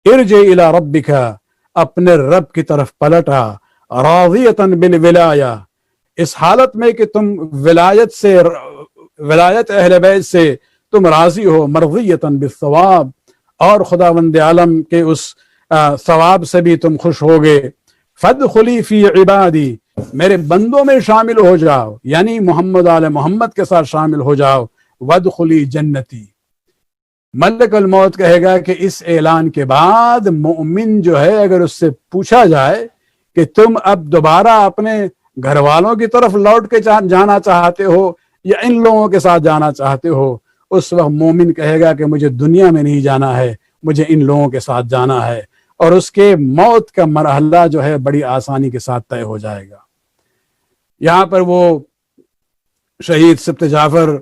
ارجع الی ربک، اپنے رب کی طرف پلٹا، راضیۃ بالولایہ، اس حالت میں کہ تم ولایت اہل بیت سے تم راضی ہو، مرضیۃ بالثواب، اور خداوند عالم کے اس ثواب سے بھی تم خوش ہوگے۔ فادخلی فی عبادی، میرے بندوں میں شامل ہو جاؤ، یعنی محمد آل محمد کے ساتھ شامل ہو جاؤ، وادخلی جنتی۔ ملک الموت کہے گا کہ اس اعلان کے بعد مومن جو ہے اگر اس سے پوچھا جائے کہ تم اب دوبارہ اپنے گھر والوں کی طرف لوٹ کے جانا چاہتے ہو یا ان لوگوں کے ساتھ جانا چاہتے ہو، اس وقت مومن کہے گا کہ مجھے دنیا میں نہیں جانا ہے، مجھے ان لوگوں کے ساتھ جانا ہے، اور اس کے موت کا مرحلہ جو ہے بڑی آسانی کے ساتھ طے ہو جائے گا۔ یہاں پر وہ شہید سبط جعفر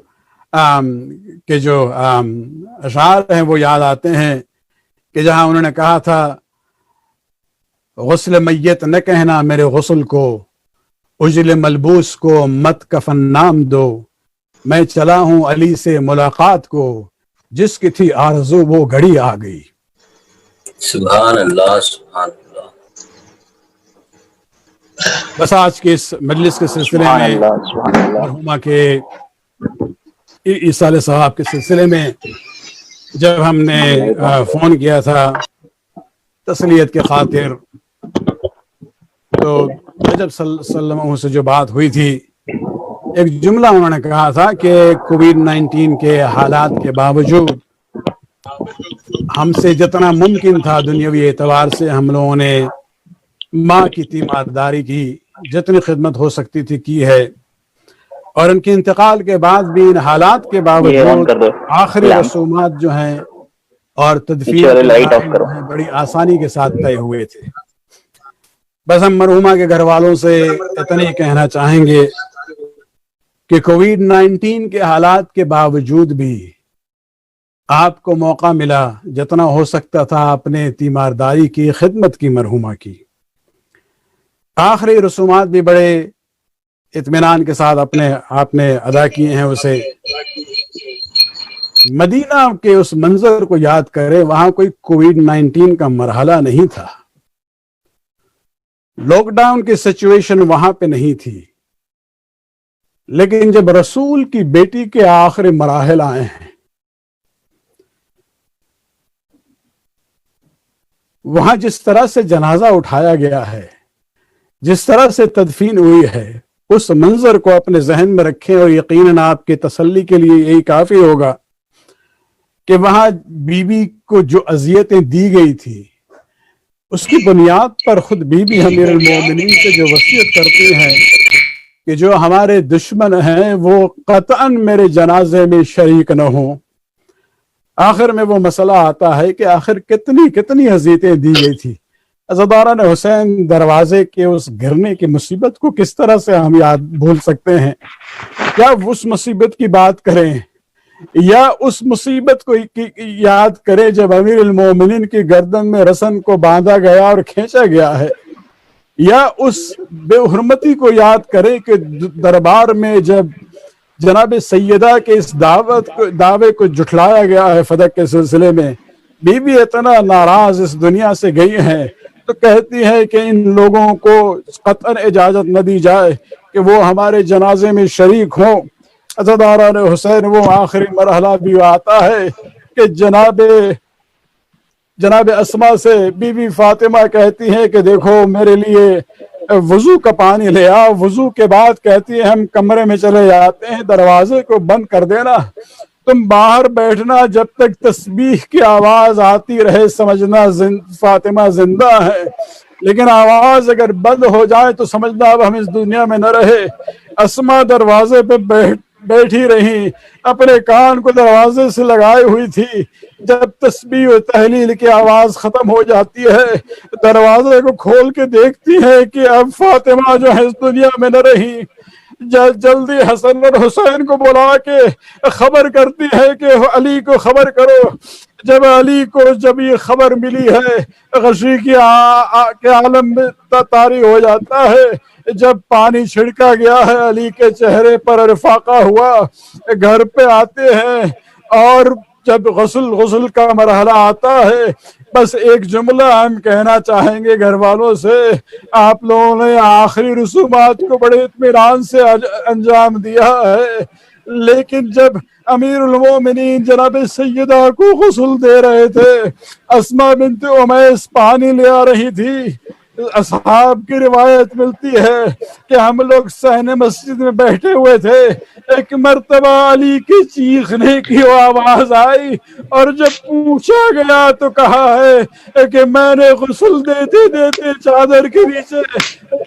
کے جو اشعار ہیں وہ یاد آتے ہیں کہ جہاں انہوں نے کہا تھا غسل میت نہ کہنا میرے غسل کو، اجل ملبوس کو مت کفن نام دو، میں چلا ہوں علی سے ملاقات کو، جس کی تھی آرزو وہ گھڑی آ گئی۔ سبحان اللہ سبحان اللہ۔ بس آج کے اس مجلس کے سلسلے سبحان میں اللہ سبحان اللہ۔ مرحومہ کے ایصال ثواب کے سلسلے میں جب ہم نے فون کیا تھا تسلیت کے خاطر، تو رجب صلی اللہ علیہ وسلم سے جو بات ہوئی تھی، ایک جملہ انہوں نے کہا تھا کہ کووڈ-19 کے حالات کے باوجود ہم سے جتنا ممکن تھا دنیاوی اعتبار سے ہم لوگوں نے ماں کی تیمارداری کی، جتنی خدمت ہو سکتی تھی کی ہے، اور ان کے انتقال کے بعد بھی ان حالات کے باوجود آخری رسومات جو ہیں اور تدفین کے بڑی آسانی کے ساتھ طے ہوئے تھے۔ بس ہم مرحومہ کے گھر والوں سے اتنا ہی کہنا چاہیں گے کہ کووڈ-19 کے حالات کے باوجود بھی آپ کو موقع ملا، جتنا ہو سکتا تھا اپنے تیمارداری کی خدمت کی، مرحومہ کی آخری رسومات بھی بڑے اطمینان کے ساتھ آپ نے ادا کیے ہیں۔ اسے مدینہ کے اس منظر کو یاد کریں، وہاں کوئی کووڈ-19 کا مرحلہ نہیں تھا، لاک ڈاؤن کی سچویشن وہاں پہ نہیں تھی، لیکن جب رسول کی بیٹی کے آخری مراحل آئے ہیں وہاں جس طرح سے جنازہ اٹھایا گیا ہے، جس طرح سے تدفین ہوئی ہے، اس منظر کو اپنے ذہن میں رکھیں، اور یقیناً آپ کی تسلی کے لیے یہی کافی ہوگا کہ وہاں بی بی کو جو اذیتیں دی گئی تھی، اس کی بنیاد پر خود بی بی امیر المومنین سے جو وصیت کرتی ہیں کہ جو ہمارے دشمن ہیں وہ قطعاً میرے جنازے میں شریک نہ ہوں۔ آخر میں وہ مسئلہ آتا ہے کہ آخر کتنی اذیتیں دی گئی تھی۔ عزاداران حسین دروازے کے اس گرنے کی مصیبت کو کس طرح سے ہم بھول سکتے ہیں؟ کیا اس مصیبت کی بات کریں، یا اس مصیبت کو یاد کریں جب امیر المومنین کی گردن میں رسن کو باندھا گیا اور کھینچا گیا ہے، یا اس بے حرمتی کو یاد کریں کہ دربار میں جب جناب سیدہ کے اس دعوے کو جھٹلایا گیا ہے فتح کے سلسلے میں، بی بی اتنا ناراض اس دنیا سے گئی ہیں تو کہتی ہے کہ ان لوگوں کو قطعاً اجازت نہ دی جائے کہ وہ ہمارے جنازے میں شریک ہوں۔ عزاداران حسین وہ آخری مرحلہ بھی آتا ہے کہ جناب اسما سے بی بی فاطمہ کہتی ہیں کہ دیکھو میرے لیے وضو کا پانی لے آؤ۔ وضو کے بعد کہتی ہے ہم کمرے میں چلے جاتے ہیں، دروازے کو بند کر دینا، تم باہر بیٹھنا، جب تک تسبیح کی آواز آتی رہے سمجھنا فاطمہ زندہ ہے، لیکن آواز اگر بند ہو جائے تو سمجھنا اب ہم اس دنیا میں نہ رہے۔ اسما دروازے پہ بیٹھی رہی، اپنے کان کو دروازے سے لگائی ہوئی تھی۔ جب تسبیح و تحلیل کی آواز ختم ہو جاتی ہے، دروازے کو کھول کے دیکھتی ہے کہ اب فاطمہ جو ہے اس دنیا میں نہ رہی۔ جلدی حسن اور حسین کو بلا کے خبر کرتی ہے کہ علی کو خبر کرو۔ جب علی کو جب یہ خبر ملی ہے، غشی کے عالم میں طاری ہو جاتا ہے۔ جب پانی چھڑکا گیا ہے، علی کے چہرے پر ارفاقہ ہوا، گھر پہ آتے ہیں، اور جب غسل کا مرحلہ آتا ہے، بس ایک جملہ ہم کہنا چاہیں گے گھر والوں سے، آپ لوگوں نے آخری رسومات کو بڑے اطمینان سے انجام دیا ہے، لیکن جب امیر المومنین جناب سیدہ کو غسل دے رہے تھے، اسما بنت امیس پانی لے آ رہی تھی، اصحاب کی روایت ملتی ہے کہ ہم لوگ صحن مسجد میں بیٹھے ہوئے تھے، ایک مرتبہ علی کی چیخنے کی آواز آئی، اور جب پوچھا گیا تو کہا ہے کہ میں نے غسل دیتے دیتے چادر کے نیچے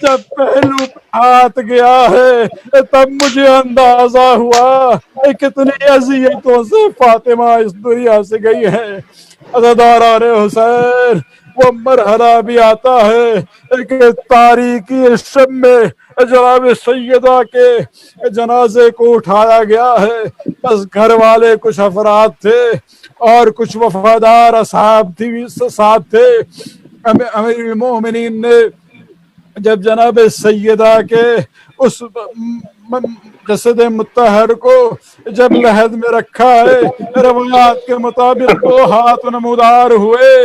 جب پہلو ہاتھ گیا ہے تب مجھے اندازہ ہوا کتنی اذیتوں سے فاطمہ اس دنیا سے گئی ہے۔ عزاداران حسین وہ مرحلہ بھی آتا ہے کہ تاریکی شب میں جناب سیدہ کے جنازے کو اٹھایا گیا ہے، بس گھر والے کچھ افراد تھے اور کچھ وفادار اصحاب ساتھ تھے۔ امیر المومنین نے جب جناب سیدہ کے اس جسد مطہر کو جب لحد میں رکھا ہے، روایات کے مطابق 2 ہاتھ نمودار ہوئے،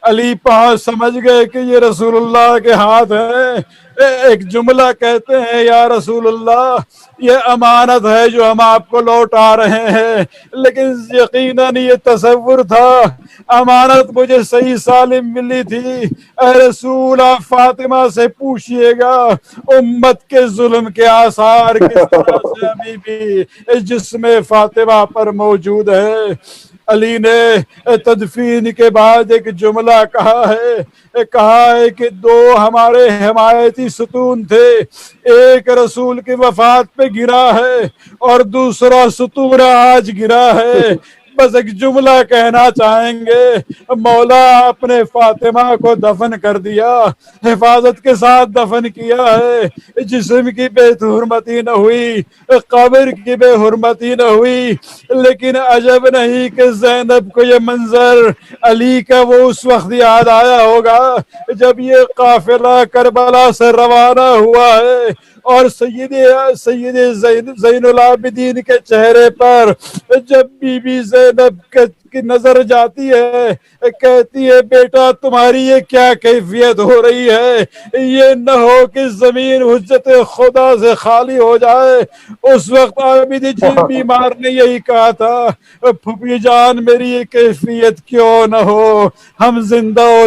علی پاس سمجھ گئے کہ یہ رسول اللہ کے ہاتھ ہیں، ایک جملہ کہتے ہیں یا رسول اللہ یہ امانت ہے جو ہم آپ کو لوٹا رہے ہیں، لیکن یقیناً یہ تصور تھا امانت مجھے صحیح سالم ملی تھی، اے رسول آپ فاطمہ سے پوچھئے گا امت کے ظلم کے آثار کس طرح سے ابھی بھی جسم فاطمہ پر موجود ہے۔ علی نے تدفین کے بعد ایک جملہ کہا ہے کہ 2 ہمارے حمایتی ستون تھے، ایک رسول کی وفات پہ گرا ہے اور دوسرا ستون آج گرا ہے، بس ایک جملہ کہنا چاہیں گے، مولا اپنے فاطمہ کو دفن کر دیا، حفاظت کے ساتھ دفن کیا ہے، جسم کی بے حرمتی نہ ہوئی، قبر کی بے حرمتی نہ ہوئی، لیکن عجب نہیں کہ زینب کو یہ منظر علی کا وہ اس وقت یاد آیا ہوگا جب یہ قافلہ کربلا سے روانہ ہوا ہے اور سید زین العابدین کے چہرے پر جب بی بی زینب کی نظر جاتی ہے، کہتی ہے بیٹا تمہاری یہ کیا کیفیت ہو رہی ہے، یہ نہ ہو کہ زمین حجت خدا سے خالی ہو جائے۔ اس وقت عابد جن بیمار نے یہی کہا تھا، پھپھی جان میری یہ کیفیت کیوں نہ ہو، ہم زندہ ہو